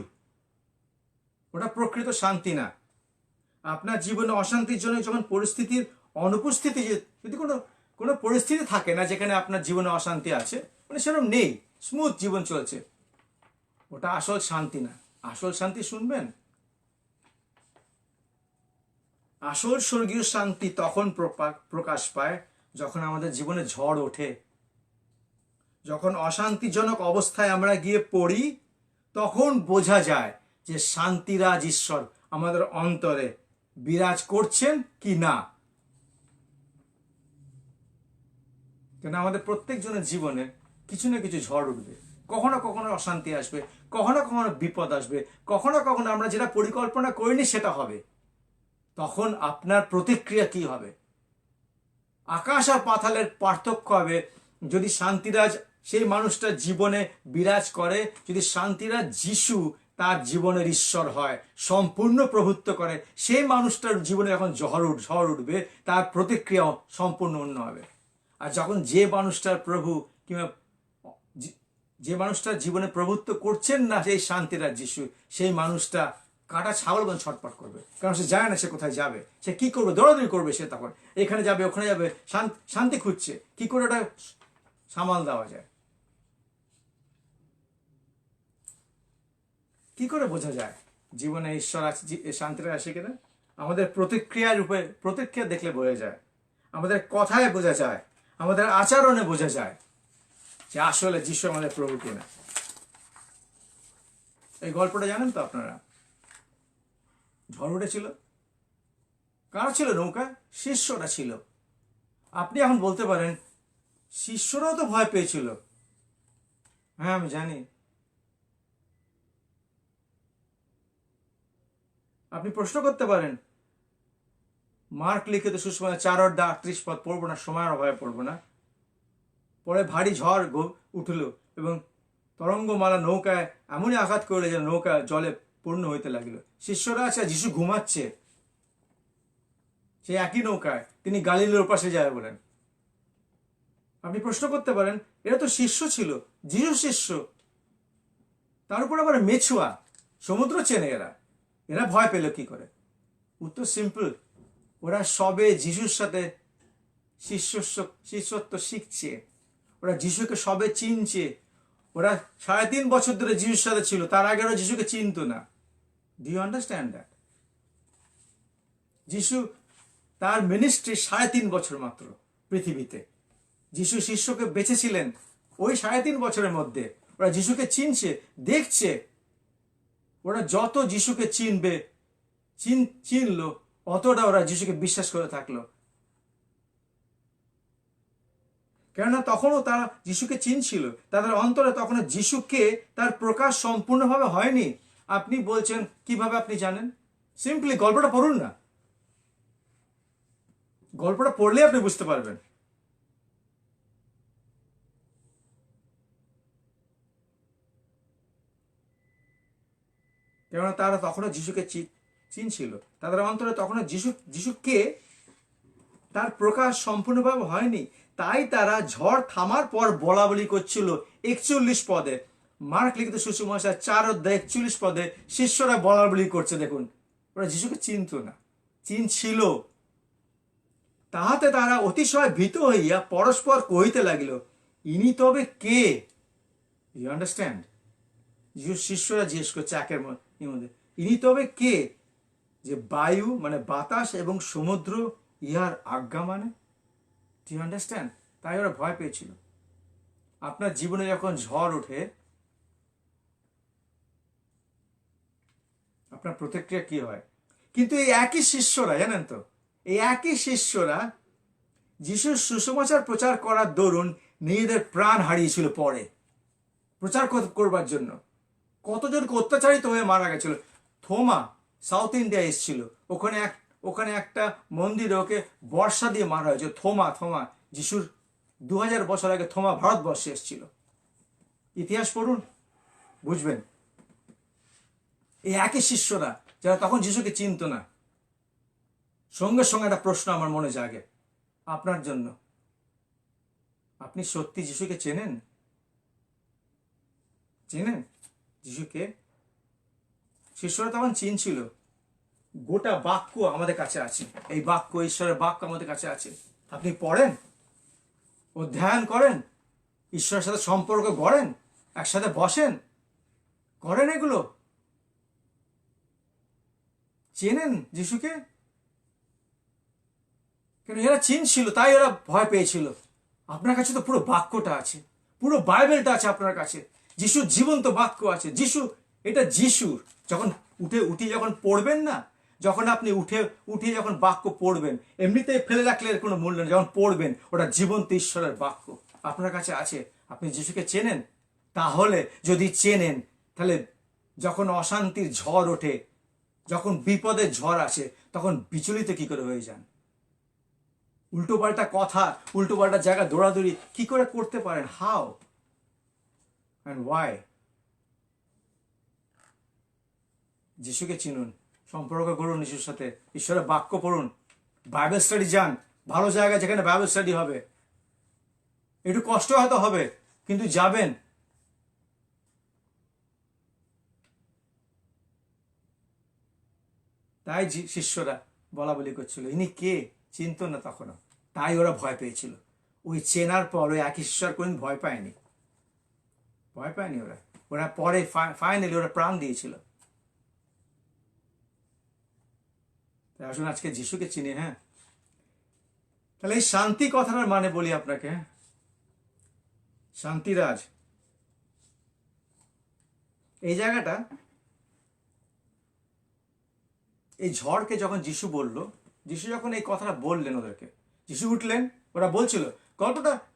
ওটা প্রকৃত শান্তি না। আপনার জীবনে অশান্তির জন্য যখন পরিস্থিতির অনুপস্থিতি, যদি কোনো কোনো পরিস্থিতি থাকে না যেখানে আপনার জীবনে অশান্তি আছে, মানে সেরকম নেই, স্মুথ জীবন চলছে, ওটা আসল শান্তি না। আসল শান্তি শুনবেন, আসল স্বর্গীয় শান্তি তখন প্রকাশ পায় যখন আমাদের জীবনে ঝড় ওঠে, যখন অশান্তিজনক অবস্থায় আমরা গিয়ে পড়ি, তখন বোঝা যায় যে শান্তিরাজ ঈশ্বর আমাদের অন্তরে বিরাজ করছেন কি না। কেন আমাদের প্রত্যেকজনের জীবনে কিছু না কিছু ঝড় উঠবে, কখনো কখনো অশান্তি আসবে, কখনো কখনো বিপদ আসবে, কখনো কখনো আমরা যেটা পরিকল্পনা করিনি সেটা হবে। তখন আপনার প্রতিক্রিয়া কি হবে? আকাশ আর পাতালের পার্থক্য হবে যদি শান্তিরাজ সেই মানুষটার জীবনে বিরাজ করে, যদি শান্তিরাজ যিশু তার জীবনের ঈশ্বর হয়, সম্পূর্ণ প্রভুত্ব করে, সেই মানুষটার জীবনে যখন ঝড় উঠবে, তার প্রতিক্রিয়া সম্পূর্ণ অন্য হবে। আর যখন যে মানুষটার প্রভু কিংবা যে মানুষটার জীবনে প্রভুত্ব করছেন না সেই শান্তিরাজ যিশু, সেই মানুষটা কাটা ছাগলগণ ছটপট করবে, কারণ সে জানে না সে কোথায় যাবে, সে কি করবে, দৌড়াদৌড়ি করবে, সে তখন এখানে যাবে ওখানে যাবে, শান্তি খুঁজছে, কি করে ওটা সামাল দেওয়া যায়। কি করে বোঝা যায় জীবনে ঈশ্বর আছে, শান্তিটা আসে কিনা? আমাদের প্রতিক্রিয়া দেখলে বোঝা যায়, আমাদের কথায় বোঝা যায়, আমাদের আচরণে বোঝা যায় যে আসলে যিশু আমাদের প্রভু কিনা। এই গল্পটা জানেন তো আপনারা? ঝড় উঠেছিল, কারা ছিল নৌকা? শিষ্যরা ছিল। আপনি এখন বলতে পারেন শিষ্যরাও তো ভয় পেয়েছিল। হ্যাঁ আমি জানি। আপনি প্রশ্ন করতে পারেন, মার্ক লিখিত সুসমাচার 4:38 পড়বো না, সময়ের অভাবে পড়বো না। পরে ভারী ঝড় উঠল এবং তরঙ্গমালা নৌকায় এমনই আঘাত করলে যে নৌকা জলে পূর্ণ হইতে লাগিল। শিষ্যরা আছে, যিশু ঘুমাচ্ছে সেই একই নৌকায়, তিনি গালিলের পাশে যায় বলেন। আপনি প্রশ্ন করতে পারেন, এরা তো শিষ্য ছিল, যিশু শিষ্য, তার উপর আবার মেছুয়া, সমুদ্র চেনে, এরা ভয় পেল কি করে? উত্তর সিম্পল, ওরা সবে যিশুর সাথে শিষ্যত্ব শিখছে, ওরা যিশুকে সবে চিনছে, ওরা 3.5 বছর ধরে যিশুর সাথে ছিল, তার আগে ওরা যিশুকে চিনত না। Do you understand that? যিশু তার মিনিস্ট্রি 3.5 বছর মাত্র পৃথিবীতে। যিশু শিষ্যকে বেঁচেছিলেন ওই 3.5 বছরের মধ্যে। ওরা যিশুকে চিনছে, দেখছে, ওরা যত যিশুকে চিনলো অতটা ওরা যিশুকে বিশ্বাস করে থাকলো, কেননা তখনও তারা যিশুকে চিনছিল, তাদের অন্তরে তখনও যিশুকে তার প্রকাশ সম্পূর্ণভাবে হয়নি। আপনি বলছেন কিভাবে আপনি জানেন? সিম্পলি গল্পটা পড়ুন না, গল্পটা পড়লে আপনি বুঝতে পারবেন। কেননা তারা তখনও যিশুকে চিনছিল, তাদের অন্তরে তখনও যিশুকে তার প্রকাশ সম্পূর্ণভাবে হয়নি। তাই তারা ঝড় থামার পর বলা বলি করছিল 41 পদে, মার্ক লিখিত সুসমাচার 4:41 শিষ্যরা বলা বলি করছে। দেখুন, ওরা যিশুকে চিনত না, চিনছিল। তাহাতে তারা অতিশয় ভীত হইয়া পরস্পর কহিতে লাগিল, ইনি তবে কে? You understand? যিশু শিষ্যরা জিজ্ঞেস করছে একের মধ্যে, ইনি তবে কে যে বায়ু মানে বাতাস এবং সমুদ্র ইহার আজ্ঞা মানে? Do you understand? তাই ওরা ভয় পেয়েছিল। আপনার জীবনে যখন ঝড় ওঠে, আপনার প্রতিক্রিয়া কি হয়? কিন্তু এই একই শিষ্যরা, জানেন তো, এই একই শিষ্যরা যিশুর সুসমাচার প্রচার করার দরুন নিজেদের প্রাণ হারিয়েছিল পরে প্রচার করবার জন্য। কতজনকে অত্যাচারিত হয়ে মারা গেছিল। থোমা সাউথ ইন্ডিয়া এসেছিল, ওখানে একটা মন্দিরে ওকে বর্ষা দিয়ে মারা হয়েছে। থোমা যিশুর 2000 বছর আগে থোমা ভারতবর্ষে এসেছিল। ইতিহাস পড়ুন, বুঝবেন। এই একই শিষ্যরা যারা তখন যিশুকে চিনত না। সঙ্গে সঙ্গে একটা প্রশ্ন আমার মনে জাগে আপনার জন্য, আপনি সত্যি যিশুকে চেনেন? চেনেন যিশুকে? শিষ্যরা তখন চিনছিল। গোটা বাক্য আমাদের কাছে আছে, এই বাক্য, ঈশ্বরের বাক্য আমাদের কাছে আছে। আপনি পড়েন, অধ্যয়ন করেন, ঈশ্বরের সাথে সম্পর্ক গড়েন, একসাথে বসেন, করেন এগুলো। চেনেন যিশুকে? কেন এরা চিনছিল, তাই ওরা ভয় পেয়েছিল। আপনার কাছে তো পুরো বাক্যটা আছে, পুরো বাইবেলটা আছে আপনার কাছে। যিশুর জীবন্ত বাক্য আছে। যিশু, এটা যিশুর। যখন উঠে যখন পড়বেন না, যখন আপনি উঠে যখন বাক্য পড়বেন, এমনিতেই ফেলে রাখলে এর কোনো মূল্য নেই। যখন পড়বেন, ওটা জীবন্ত ঈশ্বরের বাক্য আপনার কাছে আছে। আপনি যিশুকে চেনেন? তাহলে যদি চেনেন, তাহলে যখন অশান্তির ঝড় ওঠে, যখন বিপদের ঝড় আসে, তখন বিচলিত কি করে হয়ে যান? উল্টোপাল্টা কথা, উল্টোপাল্টা জায়গা দৌড়াদৌড়ি কি করে করতে পারেন? How and why? যিশুকে চিনুন, সম্পর্ক করুন যিশুর সাথে, ঈশ্বরের বাক্য পড়ুন, বাইবেল স্টাডি যান, ভালো জায়গা যেখানে বাইবেল স্টাডি হবে। একটু কষ্ট হয়তো হবে, কিন্তু যাবেন। তাই শিষ্যরা বলা বলি করছিল, ইনি কে? চিনত না তখনও, তাই ওরা ভয় পেয়েছিল। ওই চেনার পর ওই এক ঈশ্বর কোনদিন ভয় পায়নি, ভয় পায়নি ওরা। ওরা পরে ফাইনালি ওরা প্রাণ দিয়েছিল। আসুন আজকে যিশুকে চিনি। হ্যাঁ, তাহলে এই শান্তি কথাটার মানে বলি আপনাকে। শান্তিরাজ, এই জায়গাটা, এই ঝড়কে যখন যিশু বলল, যিশু যখন এই কথাটা বললেন ওদেরকে, যিশু উঠলেন, ওরা বলছিল,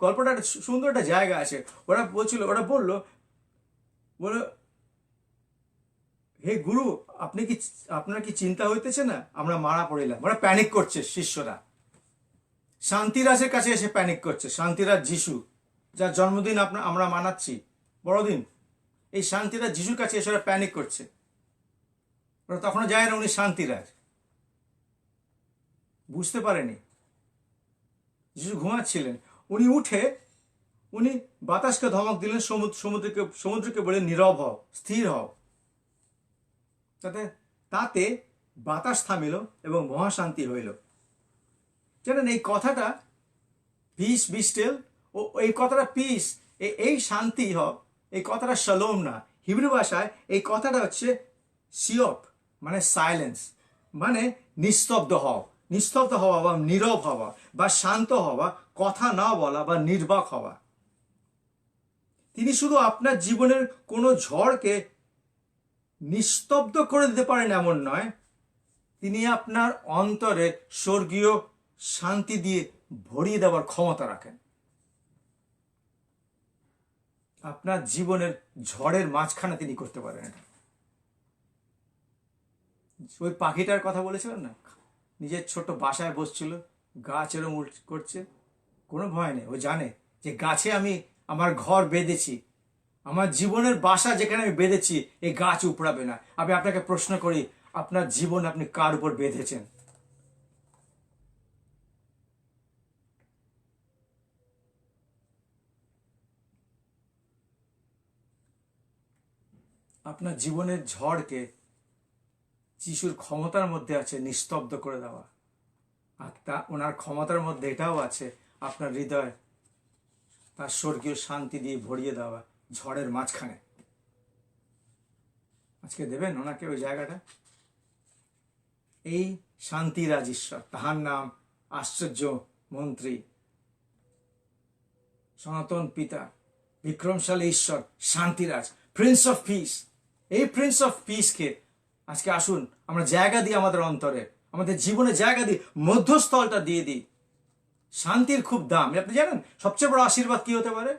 গল্পটা সুন্দর একটা জায়গা আছে। ওরা বলছিল, ওরা বললো, হে গুরু, আপনার কি চিন্তা হইতেছে না? আমরা মারা পড়িলাম। ওরা প্যানিক করছে শিষ্যরা, শান্তিরাজের কাছে এসে প্যানিক করছে। শান্তিরাজ যিশু, যার জন্মদিন আমরা মানাচ্ছি, বড়দিন, এই শান্তিরাজ যিশুর কাছে এসে ওরা প্যানিক করছে। ওরা তখনও যায় না উনি শান্তিরাজ, বুঝতে পারেনি। যিশু ঘুমাচ্ছিলেন, উনি উঠে উনি বাতাসকে ধমক দিলেন, সমুদ্রকে বলে নীরব হও, স্থির হও। তাতে বাতাস থামিল এবং মহাশান্তি হইল। জানেন এই কথাটা, পিস বি স্টিল, ও এই কথাটা পিস, এই শান্তি হও, এই কথাটা শালোম না। হিব্রু ভাষায় এই কথাটা হচ্ছে সিয়প, মানে সাইলেন্স, মানে নিস্তব্ধ হও, নিস্তব্ধ হওয়া বা নীরব হওয়া বা শান্ত হওয়া, কথা না বলা বা নির্বাক হওয়া। তিনি শুধু আপনার জীবনের কোনো ঝড়কে নিস্তব্ধ করে দিতে পারেন এমন নয়, তিনি আপনার অন্তরে স্বর্গীয় শান্তি দিয়ে ভরিয়ে দেওয়ার ক্ষমতা রাখেন। আপনার জীবনের ঝড়ের মাঝখানে তিনি করতে পারেন এটা। ওই পাখিটার কথা বলেছিলেন না, নিজের ছোট বাসায় বসছিল, গাছ এরম করছে, কোনো ভয় নেই। ও জানে যে গাছে আমি আমার ঘর বেঁধেছি, আমার জীবনের বাসা যেখানে আমি বেঁধেছি, এই গাছ উপড়াবে না। আমি আপনাকে প্রশ্ন করি, আপনার জীবন আপনি কার উপর বেঁধেছেন? আপনার জীবনের ঝড়কে যিশুর ক্ষমতার মধ্যে আছে নিস্তব্ধ করে দেওয়া। আর ওনার ক্ষমতার মধ্যে এটাও আছে, আপনার হৃদয় তার স্বর্গীয় শান্তি দিয়ে ভরিয়ে দেওয়া ঝড়ের মাঝখানে। আজকে দেবেন ওনাকে ওই জায়গাটা। এই শান্তিরাজ ঈশ্বর, তাহার নাম আশ্চর্য মন্ত্রী, সনাতন পিতা, বিক্রমশালী ঈশ্বর, শান্তিরাজ, প্রিন্স অফ পিস। এই প্রিন্স অফ পিসকে আজকে আসুন আমরা জায়গা দিই আমাদের অন্তরে, আমাদের জীবনে জায়গা দিই, মধ্যস্থলটা দিয়ে দিই। শান্তির খুব দাম। আপনি জানেন সবচেয়ে বড় আশীর্বাদ কি হতে পারে?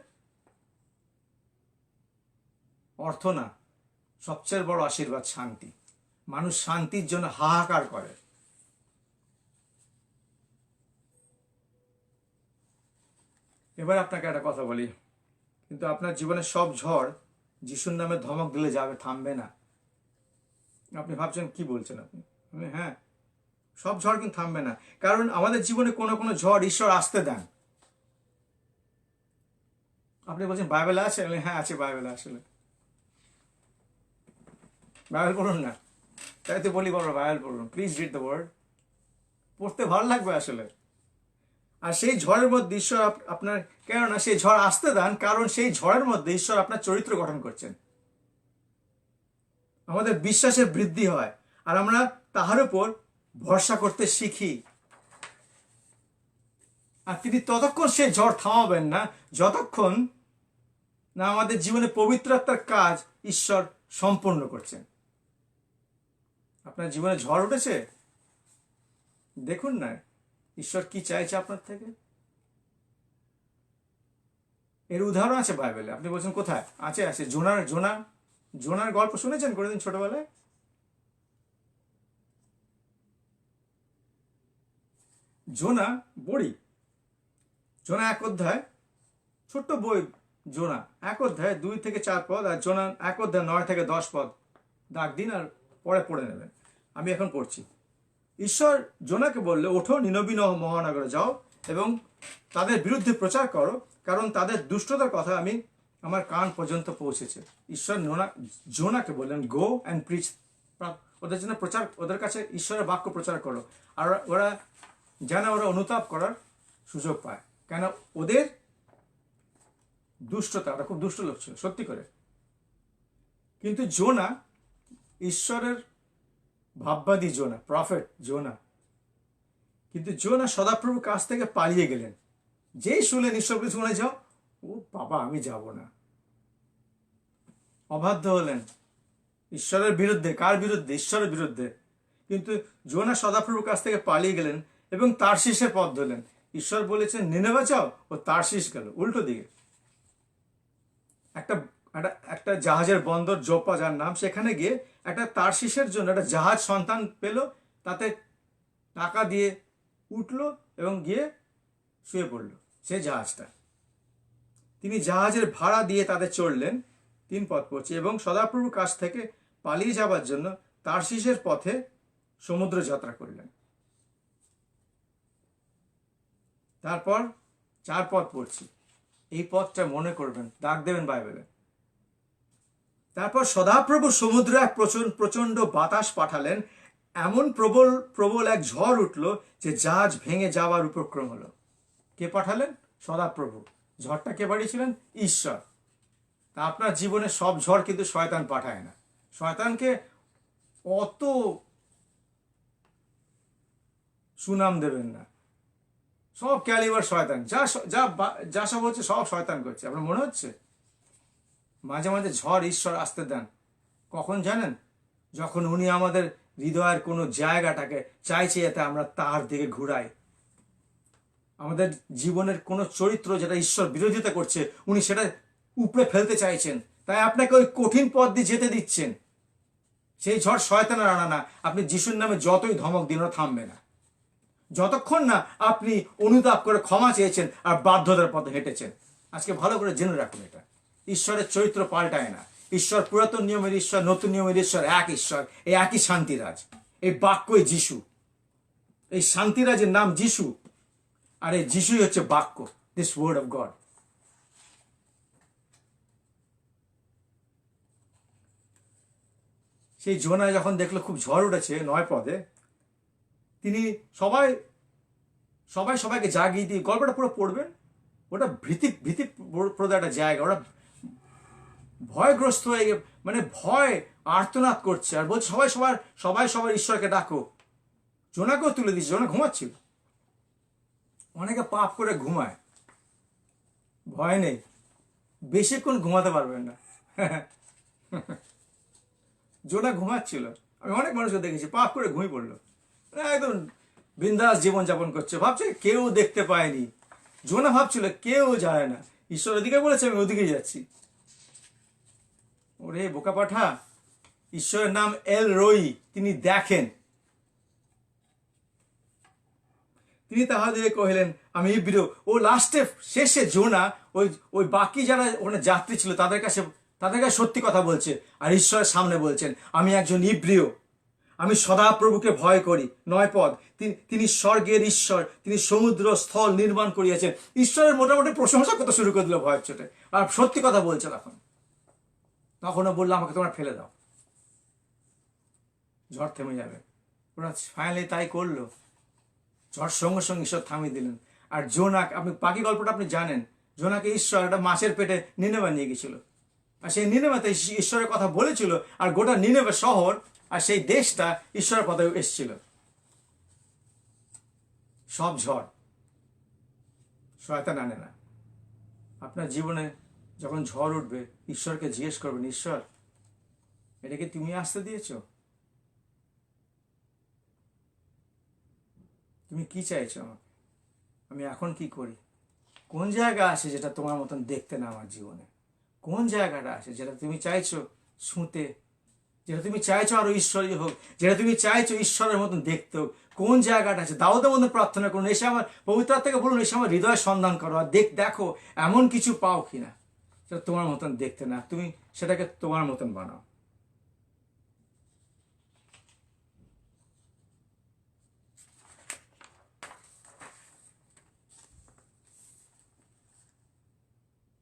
অর্থ না, সবচেয়ে বড় আশীর্বাদ শান্তি। মানুষ শান্তির জন্য হাহাকার করে। এবার আপনাকে একটা কথা বলি, কিন্তু আপনার জীবনের সব ঝড় যিশুর নামে ধমক দিলে যাবে, থামবে না। আপনি ভাবছেন কি বলছেন আপনি? হ্যাঁ, সব ঝড় কিন্তু থামবে না। কারণ আমাদের জীবনে কোনো ঝড় ঈশ্বর আসতে দেন। আপনি বলছেন বাইবেলে আছে? হ্যাঁ আছে, বাইবেলে আসলে। বাইবেল পড়ুন না। তাই তো বলি বাবা, বাইবেল পড়ুন, প্লিজ রিড দ্য ওয়ার্ড। পড়তে ভালো লাগবে আসলে। আর সেই ঝড়ের মধ্যে ঈশ্বর আপনার, কেননা সেই ঝড় আসতে দেন, কারণ সেই ঝড়ের মধ্যে ঈশ্বর আপনার চরিত্র গঠন করছেন। আমাদের বিশ্বাসের বৃদ্ধি হয় আর আমরা তাহার উপর ভরসা করতে শিখি। আর তিনি ততক্ষণ সেই ঝড় থামাবেন না যতক্ষণ না আমাদের জীবনে পবিত্রতার কাজ ঈশ্বর সম্পূর্ণ করছেন। আপনার জীবনে ঝড় উঠেছে, দেখুন না ঈশ্বর কি চাইছে আপনার থেকে। এর উদাহরণ আছে বাইবেলে। আপনি বলছেন কোথায় আছে? আছে জোনার গল্প শুনেছেন কোনোদিন ছোটবেলায়? জোনা বড়ি, জোনা এক অধ্যায়, ছোট্ট বই জোনা, এক অধ্যায় 2 থেকে 4 পদ, আর জোনা এক অধ্যায় 9 থেকে 10 পদ দাগ দিন আর পরে পড়ে নেবেন। আমি এখন পড়ছি। ঈশ্বর জোনাকে বললে, ওঠো, নিনবী মহানগরে যাও এবং তাদের বিরুদ্ধে প্রচার করো, কারণ তাদের দুষ্টতার কথা আমার কান পর্যন্ত পৌঁছেছে। ঈশ্বর জোনাকে বললেন, গো অ্যান্ড প্রিচ, ওদের জন্য ওদের কাছে ঈশ্বরের বাক্য প্রচার করো। আর ওরা অনুতাপ করার সুযোগ পায়, কেন ওদের দুষ্টতা, ওরা খুব দুষ্ট লোক ছিল সত্যি করে। কিন্তু জোনা, ঈশ্বরের ভাববাদী জোনা, প্রফেট জোনা, কিন্তু জোনা সদাপ্রভুর কাছ থেকে পালিয়ে গেলেন। যেই শুনলেন ঈশ্বরকে শুনে যাও, ও বাবা আমি যাব না, অবাধ্য হলেন ঈশ্বরের বিরুদ্ধে। কার বিরুদ্ধে? ঈশ্বরের বিরুদ্ধে। কিন্তু জোনা সদাপ্রভুর কাছ থেকে পালিয়ে গেলেন এবং তারশিশের পথ ধরলেন। ঈশ্বর বলেছেন নিনেভে যাও, ও তারশিশ গেল উল্টো দিকে। একটা জাহাজের বন্দর জোপ্পা যার নাম, সেখানে গিয়ে একটা তারশিশের জন্য একটা জাহাজ সন্তান পেল, তাতে টাকা দিয়ে উঠলো এবং গিয়ে শুয়ে পড়ল সেই জাহাজটা। তিনি জাহাজের ভাড়া দিয়ে তাদের চড়লেন, 3 পদ পড়ছে, এবং সদাপ্রভুর কাছ থেকে পালিয়ে যাবার জন্য তারশিশের পথে সমুদ্র যাত্রা করলেন। তারপর 4 পদ পড়ছি, এই পথটা মনে করবেন, দাগ দেবেন বাইবেলে। তারপর সদাপ্রভু সমুদ্রে এক প্রচন্ড বাতাস পাঠালেন, এমন প্রবল এক ঝড় উঠল যে জাহাজ ভেঙে যাওয়ার উপক্রম হলো। কে পাঠালেন? সদাপ্রভু। ঝড়টা কে পাঠিয়েছিলেন? ঈশ্বর। তা আপনার জীবনে সব ঝড় কিন্তু শয়তান পাঠায় না। শয়তানকে অত সুনাম দেবেন না। সব ক্যালিবার শয়তান, যা সব হচ্ছে সব শয়তান করছে। আপনার মনে হচ্ছে? মাঝে মাঝে ঝড় ঈশ্বর আসতে দেন। কখন জানেন? যখন উনি আমাদের হৃদয়ের কোনো জায়গাটাকে চাইছে যাতে আমরা তার দিকে ঘুরাই। আমাদের জীবনের কোনো চরিত্র যেটা ঈশ্বর বিরোধিতা করছে, উনি সেটা উপড়ে ফেলতে চাইছেন, তাই আপনাকে ওই কঠিন পথ দিয়ে যেতে দিচ্ছেন। সেই ঝড় শয়তানের আনা না। আপনি যিশুর নামে যতই ধমক দিন, থামবে না যতক্ষণ না আপনি অনুতাপ করে ক্ষমা চেয়েছেন আর বাধ্যতার পথে হেঁটেছেন। আজকে ভালো করে জেনে রাখুন, এটা ঈশ্বরের চরিত্র পাল্টায় না। ঈশ্বর পুরাতন নিয়মের ঈশ্বর, নতুন নিয়মের ঈশ্বর, এক ঈশ্বর। এই একই শান্তিরাজ, এই বাক্যই যিশু। এই শান্তিরাজের নাম যিশু, আর এই যিশুই হচ্ছে বাক্য, দিস ওয়ার্ড অফ গড। সেই জোনা যখন দেখলো খুব ঝড় উঠেছে 9 পদে, তিনি সবাইকে জাগিয়ে দিয়ে, গল্পটা পুরো পড়বেন, ওটা ভীতিপ্রদ একটা জায়গা। ওরা ভয়গ্রস্ত হয়ে ভয় আর্তনাদ করছে আর বলছে সবাই ঈশ্বরকে ডাকো। জোনাকেও তুলে দিচ্ছে, জোনা ঘুমাচ্ছিল। অনেকে পাপ করে ঘুমায়, ভয় নেই, বেশিক্ষণ ঘুমাতে পারবেন না। জোনা ঘুমাচ্ছিল। আমি অনেক মানুষকে দেখেছি পাপ করে ঘুমিয়ে পড়লো, একদম বিন্দাস জীবনযাপন করছে, ভাবছে কেউ দেখতে পায়নি। জোনা ভাবছিল কেউ যায় না, ঈশ্বর ওদিকে বলেছে আমি ওদিকে যাচ্ছি। ওরে বোকা পাঠা, ঈশ্বরের নাম এল রই, তিনি দেখেন। তিনি তাহাদিকে কহিলেন আমি ইব্রিয়। ও লাস্টে শেষে জোনা ওই বাকি যারা ওখানে যাত্রী ছিল তাদের কাছে সত্যি কথা বলছে, আর ঈশ্বরের সামনে বলছেন আমি একজন ইব্রিয়। আমি সদাপ্রভুকে ভয় করি। 9 পদ, তিনি স্বর্গের ঈশ্বর, তিনি সমুদ্র স্থল নির্মাণ করিয়াছেন। ঈশ্বরের মোটামুটি প্রশংসা করতে শুরু করে দিল ভয়ের চোটে, আর সত্যি কথা বলছে। তখনও বললো আমাকে তোমরা ফেলে দাও, ঝড় থেমে যাবে। ওরা ফাইনালি তাই করলো। ঝড় সঙ্গে সঙ্গে ঈশ্বর থামিয়ে দিলেন। আর জোনাক, আপনি বাকি গল্পটা আপনি জানেন, জোনাকে ঈশ্বর একটা মাছের পেটে নিনেভে নিয়ে গেছিল, আর সেই নিনেভেতে ঈশ্বরের কথা বলেছিল, আর গোটা নিনেভে শহর আর সেই দেশটা ঈশ্বরের পথে এসেছিল। সব ঝড় শয়তান আনে না। আপনার জীবনে যখন ঝড় উঠবে, ঈশ্বরকে জিজ্ঞেস করবেন, ঈশ্বর এটা কি তুমি আসতে দিয়েছো? তুমি কি চাইছো আমাকে? আমি এখন কি করি? কোন জায়গা আছে যেটা তোমার মতন দেখতে না আমার জীবনে? কোন জায়গাটা আছে যেটা তুমি চাইছো শুনতে, যেটা তুমি চাইছো আরো ঈশ্বরই হোক, যেটা তুমি চাইছো ঈশ্বরের মতন দেখতে হোক? কোন জায়গাটা আছে? দাউদের মতন প্রার্থনা করুন, এসে আমার পবিত্র আত্মাকে বলুন, এসে আমার হৃদয় সন্ধান করো, আর দেখো এমন কিছু পাও কিনা যেটা তোমার মতন দেখতে না, তুমি সেটাকে তোমার মতন বানাও।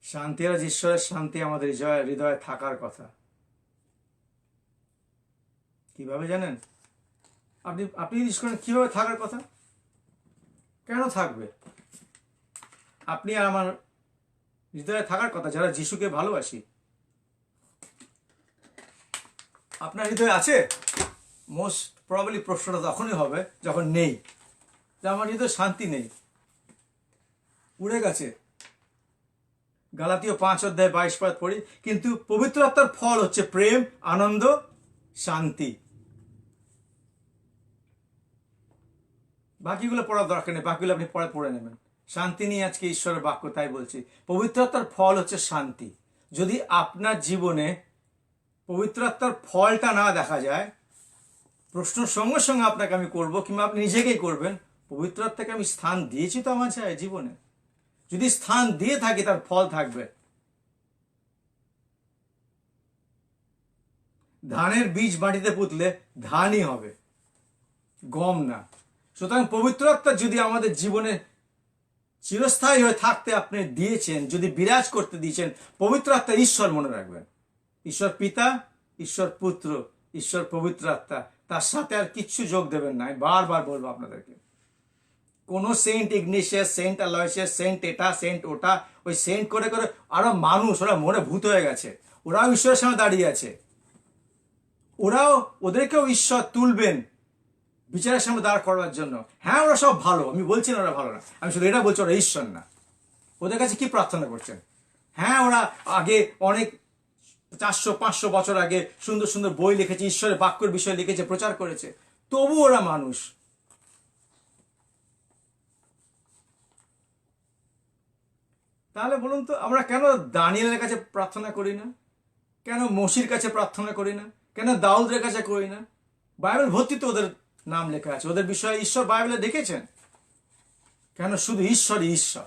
শান্তি, আর ঈশ্বরের শান্তি আমাদের হৃদয়ে থাকার কথা। কিভাবে জানেন? আপনি জিজ্ঞেস করেন কিভাবে থাকার কথা? কেন থাকবে? আপনি আর আমার হৃদয়ে থাকার কথা যারা যিশুকে ভালোবাসি। আপনার হৃদয়ে আছে? মোস্ট প্রবাবলি প্রশ্নটা তখনই হবে যখন নেই, যে আমার হৃদয়ে শান্তি নেই, উড়ে গেছে। গালাতীয় 5:22 পড়ি, কিন্তু পবিত্র আত্মার ফল হচ্ছে প্রেম, আনন্দ, শান্তি। বাকিগুলো পড়ার দরকার নেই, বাকিগুলো আপনি পড়ে নেবেন। শান্তি নিয়ে আজকে ঈশ্বরের বাক্য, তাই বলছি। পবিত্র আত্মার ফল হচ্ছে শান্তি। যদি আপনার জীবনে পবিত্র আত্মার ফলটা না দেখা যায়, প্রশ্ন সঙ্গে সঙ্গে আপনাকে আমি করব, কিংবা আপনি নিজেকেই করবেন, পবিত্র আত্মাকে আমি স্থান দিয়েছি তো আমার জীবনে? যদি স্থান দিয়ে থাকি, তার ফল থাকবে। ধানের বীজ মাটিতে পুঁতলে ধানই হবে, গম না। সুতরাং পবিত্র আত্মা যদি আমাদের জীবনে চিরস্থায়ী হয়ে থাকতে আপনি দিয়েছেন, যদি বিরাজ করতে দিয়েছেন, পবিত্র আত্মা ঈশ্বর মনে রাখবেন। ঈশ্বর পিতা, ঈশ্বর পুত্র, ঈশ্বর পবিত্র আত্মা, তার সাথে আর কিচ্ছু যোগ দেবেন না। বারবার বলবো আপনাদেরকে, কোন সেন্ট ইগনিশিয়াস, সেন্ট অ্যালয়সিয়াস, সেন্ট এটা, সেন্ট ওটা, ওই সেন্ট করে করে আরো মানুষ, ওরা মনে ভূত হয়ে গেছে, ওরাও ঈশ্বরের সামনে দাঁড়িয়ে আছে। ওদেরকেও ঈশ্বর তুলবেন বিচারের সামনে দাঁড় করার জন্য। হ্যাঁ, ওরা সব ভালো, আমি বলছি না ওরা ভালো না, আমি শুধু এটা বলছি ওরা ঈশ্বর না। ওদের কাছে কি প্রার্থনা করছেন? হ্যাঁ, ওরা আগে অনেক 400-500 বছর আগে সুন্দর সুন্দর বই লিখেছে, ঈশ্বরের বাক্যের বিষয় লিখেছে, প্রচার করেছে, তবু ওরা মানুষ। তাহলে বলুন তো, আমরা কেন দানিয়েলের কাছে প্রার্থনা করি না? কেন মসির কাছে প্রার্থনা করি না? কেন দাউদের কাছে করি না? বাইবেল ভর্তি তো ওদের নাম লেখা আছে, ওদের বিষয়ে ঈশ্বর বাইবেলে দেখেছেন। কেন শুধু ঈশ্বরই ঈশ্বর?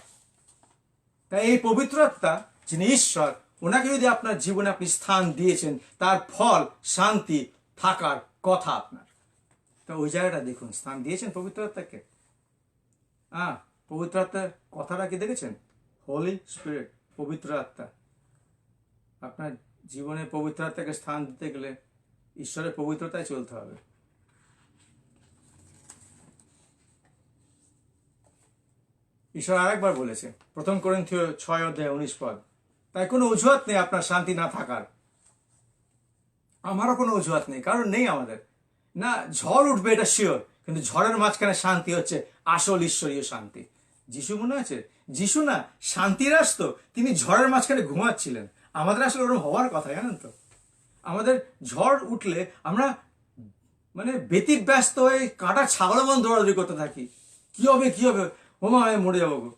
তাই এই পবিত্র আত্মা যিনি ঈশ্বর, ওনাকে যদি আপনার জীবনে আপনি স্থান দিয়েছেন, তার ফল শান্তি থাকার কথা আপনার। তা ওই জায়গাটা দেখুন, স্থান দিয়েছেন পবিত্র আত্মাকে। পবিত্র আত্মার কথাটা কি দেখেছেন? হোলি স্পিরিট, পবিত্র আত্মা। আপনার জীবনে পবিত্র আত্মাকে স্থান দিতে গেলে ঈশ্বরের পবিত্রতায় চলতে হবে। ঈশ্বর আরেকবার বলেছে, 1 কোরিন্থীয় 6:19, তাই কোনো অজুহাত নেই আপনার শান্তি না থাকার। আমারও কোনো অজুহাত নেই, কারণ নেই আমাদের। না, ঝড় উঠবে এটা শিওর, কিন্তু ঝড়ের মাঝখানে শান্তি হচ্ছে আসল ঈশ্বরীয় শান্তি। যিশু মনে আছে, যিশু না শান্তির আসতো, তিনি ঝড়ের মাঝখানে ঘুমাচ্ছিলেন। আমাদের আসলে ওরকম হওয়ার কথা, জানেন তো? আমাদের ঝড় উঠলে আমরা মানে ব্যতিব্যস্ত হয়ে কাটা ছাগল মন দৌড়াদৌড়ি করতে থাকি, কি হবে কি হবে, ওমা আমি মরে যাবো গো।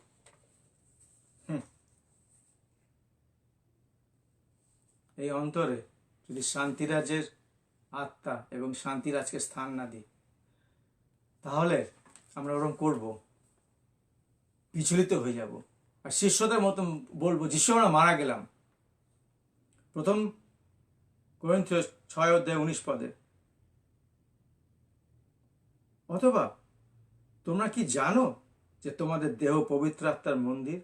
এই অন্তরে যদি শান্তিরাজের আত্মা এবং শান্তিরাজকে স্থান না দিই, তাহলে আমরা ওরকম করব, বিচলিত হয়ে যাব, আর শিষ্যদের মতন বলবো, যিশু আমরা মারা গেলাম। 1 কোরিন্থীয় 6:19, অথবা তোমরা কি জানো যে তোমাদের দেহ পবিত্র আত্মার মন্দির,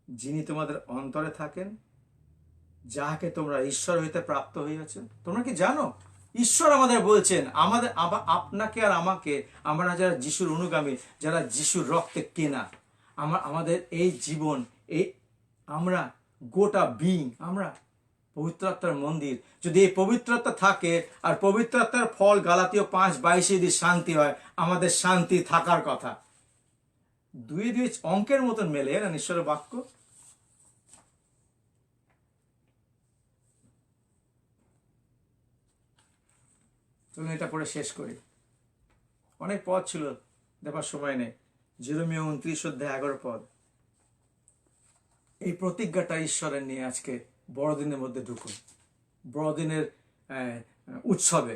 যিনি তোমাদের অন্তরে থাকেন, যাহাকে তোমরা ঈশ্বর হইতে প্রাপ্ত হইয়াছ? তোমরা কি জানো? ঈশ্বর আমাদের বলছেন, আমাদের আপনাকে আর আমাকে, আমরা যারা যিশুর অনুগামী, যারা যিশুর রক্তে কেনা, আমাদের এই জীবন, এই আমরা গোটা বিং, আমরা পবিত্র আত্মার মন্দির। যদি এই পবিত্র আত্মা থাকে আর পবিত্র আত্মার ফল গালাতীয় 5:22 যদি শান্তি হয়, আমাদের শান্তি থাকার কথা। দুই অঙ্কের মতন মেলে না ঈশ্বরের বাক্য। চলুন এটা পড়ে শেষ করি, অনেক পদ ছিল, দেবার সময় নেই। যেরমীয় 29:11 এই প্রতিজ্ঞাটা ঈশ্বরের নিয়ে আজকে বড়দিনের মধ্যে ঢুকুন। বড়দিনের উৎসবে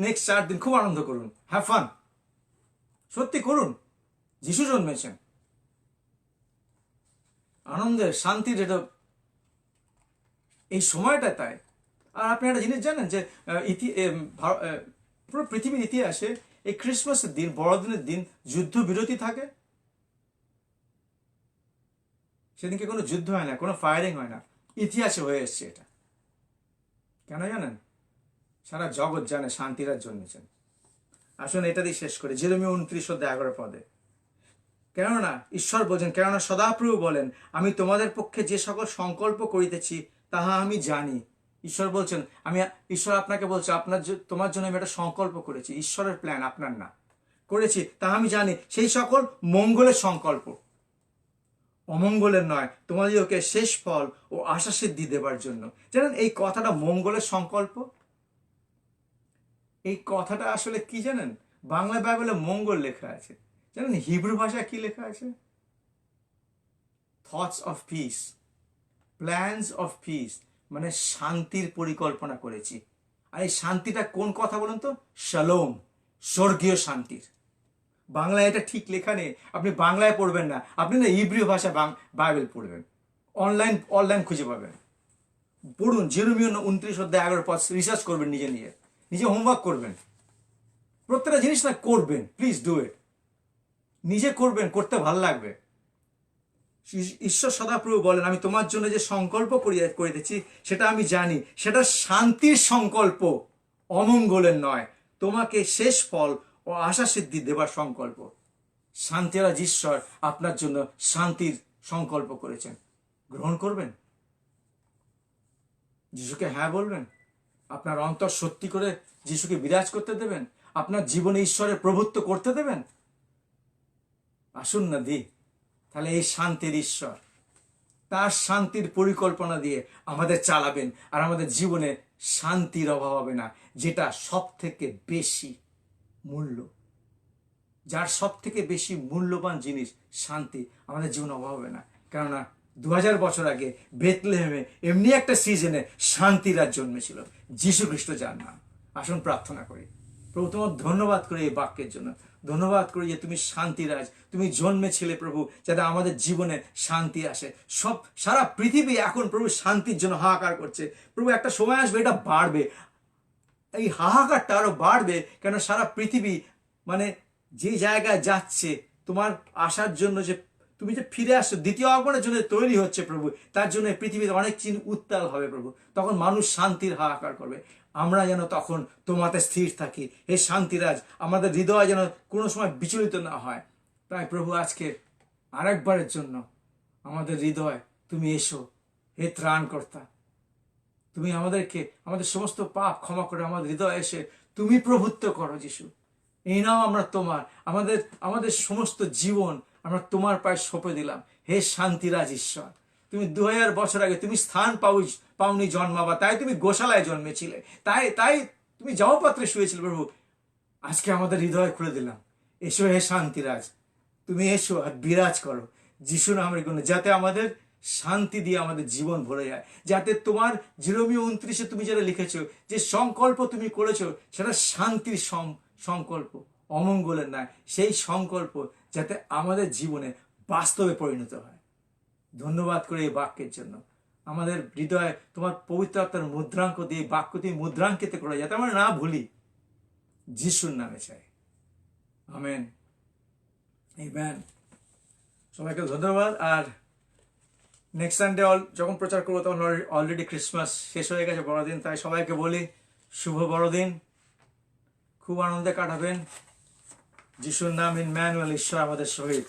নেক্সট 4 দিন খুব আনন্দ করুন, হ্যাভ ফান, সত্যি করুন। যিশু জন্মেছেন, আনন্দের, শান্তির এটা এই সময়টা। তাই আর আপনি একটা জিনিস জানেন যে পুরো পৃথিবীর ইতিহাসে এই ক্রিসমাসের দিন, বড়দিনের দিন যুদ্ধবিরতি থাকে। সেদিনকে কোনো যুদ্ধ হয় না, কোনো ফায়ারিং হয় না, ইতিহাসে হয়ে এসছে এটা। কেন জানেন? সারা জগৎ জানে শান্তিরাজ জন্মেছেন। আসুন এটা দিয়ে শেষ করে যেরমীয় 29:11 কেননা ঈশ্বর বলছেন, কেননা সদাপ্রভু বলেন, আমি তোমাদের পক্ষে যে সকল সংকল্প করিতেছি তাহা আমি জানি। ঈশ্বর বলছেন, ঈশ্বর আপনাকে বলছে, তোমার জন্য আমি একটা সংকল্প করেছি। ঈশ্বরের প্ল্যান, আপনার না, করেছি, তাহা আমি জানি। সেই সকল মঙ্গলের সংকল্প, অমঙ্গলের নয়, তোমাদেরকে শেষ ফল ও আশা সিদ্ধি দেবার জন্য। জানেন এই কথাটা মঙ্গলের সংকল্প, এই কথাটা আসলে কি জানেন? বাংলা বাইবেলে মঙ্গল লেখা আছে, জানেন হিব্রু ভাষায় কি লেখা আছে? Thoughts of piece, plans of piece, মানে শান্তির পরিকল্পনা করেছি। আর এই শান্তিটা কোন কথা বলুন তো? শালোম, স্বর্গীয় শান্তির। বাংলায় এটা ঠিক লেখা নেই, আপনি বাংলায় পড়বেন না, আপনি না ইব্রিয় ভাষা বাইবেল পড়বেন, অনলাইন খুঁজে পাবেন। পড়ুন যেরমীয় 29:11 রিসার্চ করবেন, নিজে হোমওয়ার্ক করবেন। প্রত্যেকটা জিনিস না করবেন, প্লিজ ডু ইট, নিজে করবেন, করতে ভালো লাগবে। ঈশ্বর সদাপ্রভু বলেন, আমি তোমার জন্য যে সংকল্প করিতেছি সেটা আমি জানি, সেটা শান্তির সংকল্প, অমঙ্গলের নয়, তোমাকে শেষ ফল ও আশা সিদ্ধি দেবার সংকল্প। শান্তিরাজ ঈশ্বর আপনার জন্য শান্তির সংকল্প করেছেন। গ্রহণ করবেন, যিশুকে হ্যাঁ বলবেন, আপনার অন্তর সত্যি করে যিশুকে বিরাজ করতে দেবেন, আপনার জীবনে ঈশ্বরের প্রভুত্ব করতে দেবেন। আসুন না দি, তাহলে এই শান্তির ঈশ্বর তার শান্তির পরিকল্পনা দিয়ে আমাদের চালাবেন, আর আমাদের জীবনে শান্তির অভাব হবে না, যেটা সব থেকে বেশি মূল্য, যার সব থেকে বেশি মূল্যবান জিনিস শান্তি, আমাদের জীবনে অভাব হবে না। কেননা 2000 বছর আগে বেথলেহেমে এমনি একটা সিজনে শান্তিরাজ জন্মেছিল, যীশু খ্রিস্ট যার নাম। আসুন প্রার্থনা করি। প্রভু তোমার ধন্যবাদ করি এই বাক্যের জন্য, ধন্যবাদ করি যে তুমি শান্তিরাজ, তুমি জন্মেছিলে প্রভু, যাতে আমাদের জীবনে শান্তি আসে। সারা পৃথিবী এখন প্রভু শান্তির জন্য হাহাকার করছে। প্রভু একটা সময় আসবে এটা বাড়বে, এই হাহাকারটা আরো বাড়বে, কেন সারা পৃথিবী মানে যে জায়গায় যাচ্ছে তোমার আসার জন্য, যে তুমি যে ফিরে আসছো দ্বিতীয় আগমনের জন্য তৈরি হচ্ছে প্রভু, তার জন্য পৃথিবীতে অনেক চিহ্ন উত্তাল হবে প্রভু। তখন মানুষ শান্তির হাহাকার করবে, আমরা যেন তখন তোমাতে স্থির থাকি। হে শান্তিরাজ, আমাদের হৃদয় যেন কোনো সময় বিচলিত না হয়। তাই প্রভু আজকে আরেকবারের জন্য আমাদের হৃদয় তুমি এসো, হে ত্রাণকর্তা, তুমি আমাদেরকে আমাদের সমস্ত পাপ ক্ষমা করে আমাদের হৃদয় এসে তুমি প্রভুত্ব করো যিশু। এই নাও আমরা তোমার, আমাদের সমস্ত জীবন আমরা তোমার পায়ে সঁপে দিলাম। হে শান্তিরাজ ঈশ্বর, তুমি 2000 বছর আগে তুমি স্থান পাওনি জন্মাবা, তাই তুমি গোশালায় জন্মেছিলে, তাই তুমি যাও পাত্রে শুয়েছিলে প্রভু। আজকে আমাদের হৃদয় খুলে দিলাম, এসো হে শান্তিরাজ, তুমি এসো আর বিরাজ করো যিশু নামের গুণে, যাতে আমাদের শান্তি দিয়ে আমাদের জীবন ভরে যায়, যাতে তোমার যেরমীয় 29 তুমি যেটা লিখেছো, যে সংকল্প তুমি করেছো সেটা শান্তির সংকল্প, অমঙ্গলের নয়, সেই সংকল্প যাতে আমাদের জীবনে বাস্তবে পরিণত হয়। ধন্যবাদ করে এই বাক্যের জন্য। আমাদের হৃদয়ে তোমার পবিত্র আত্মার মুদ্রাঙ্ক দিয়ে বাক্য তুমি মুদ্রাঙ্কিত করে, যাতে আমরা না ভুলি, যিশুর নামে চাই। Amen, amen. সবাইকে ধন্যবাদ। আর নেক্সট সানডে যখন প্রচার করবো তখন অলরেডি ক্রিসমাস শেষ হয়ে গেছে, বড়দিন। তাই সবাইকে বলি শুভ বড়দিন, খুব আনন্দে কাটাবেন। যিশুর নাম ইম্মানুয়েল, ঈশ্বর আমাদের সহিত।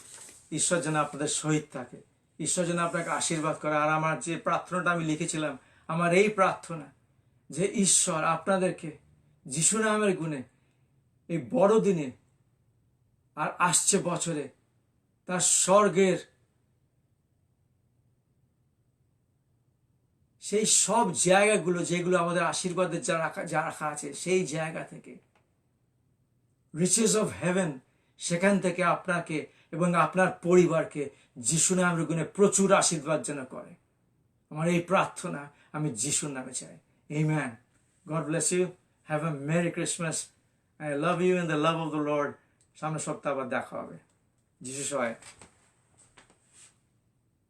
ঈশ্বর যেন আপনাদের সহিত থাকে, ঈশ্বর যেন আপনাকে আশীর্বাদ করে। আর আমার যে প্রার্থনাটা আমি লিখেছিলাম, আমার এই প্রার্থনা যে ঈশ্বর আপনাদেরকে যিশু নামের গুণে এই বড়দিনে আর আসছে বছরে তার স্বর্গের সেই সব জায়গাগুলো যেগুলো আমাদের আশীর্বাদের যা রাখা আছে, সেই জায়গা থেকে, রিচেস অফ হেভেন, সেখান থেকে আপনাকে এবং আপনার পরিবারকে যিশু নামের গুণে প্রচুর আশীর্বাদ যেন করে। আমার এই প্রার্থনা আমি যিশুর নামে চাই। Amen. God bless you. Have a merry Christmas. I love you in the love of the Lord. সামনের সপ্তাহে আবার দেখা হবে। যিশু সহায়।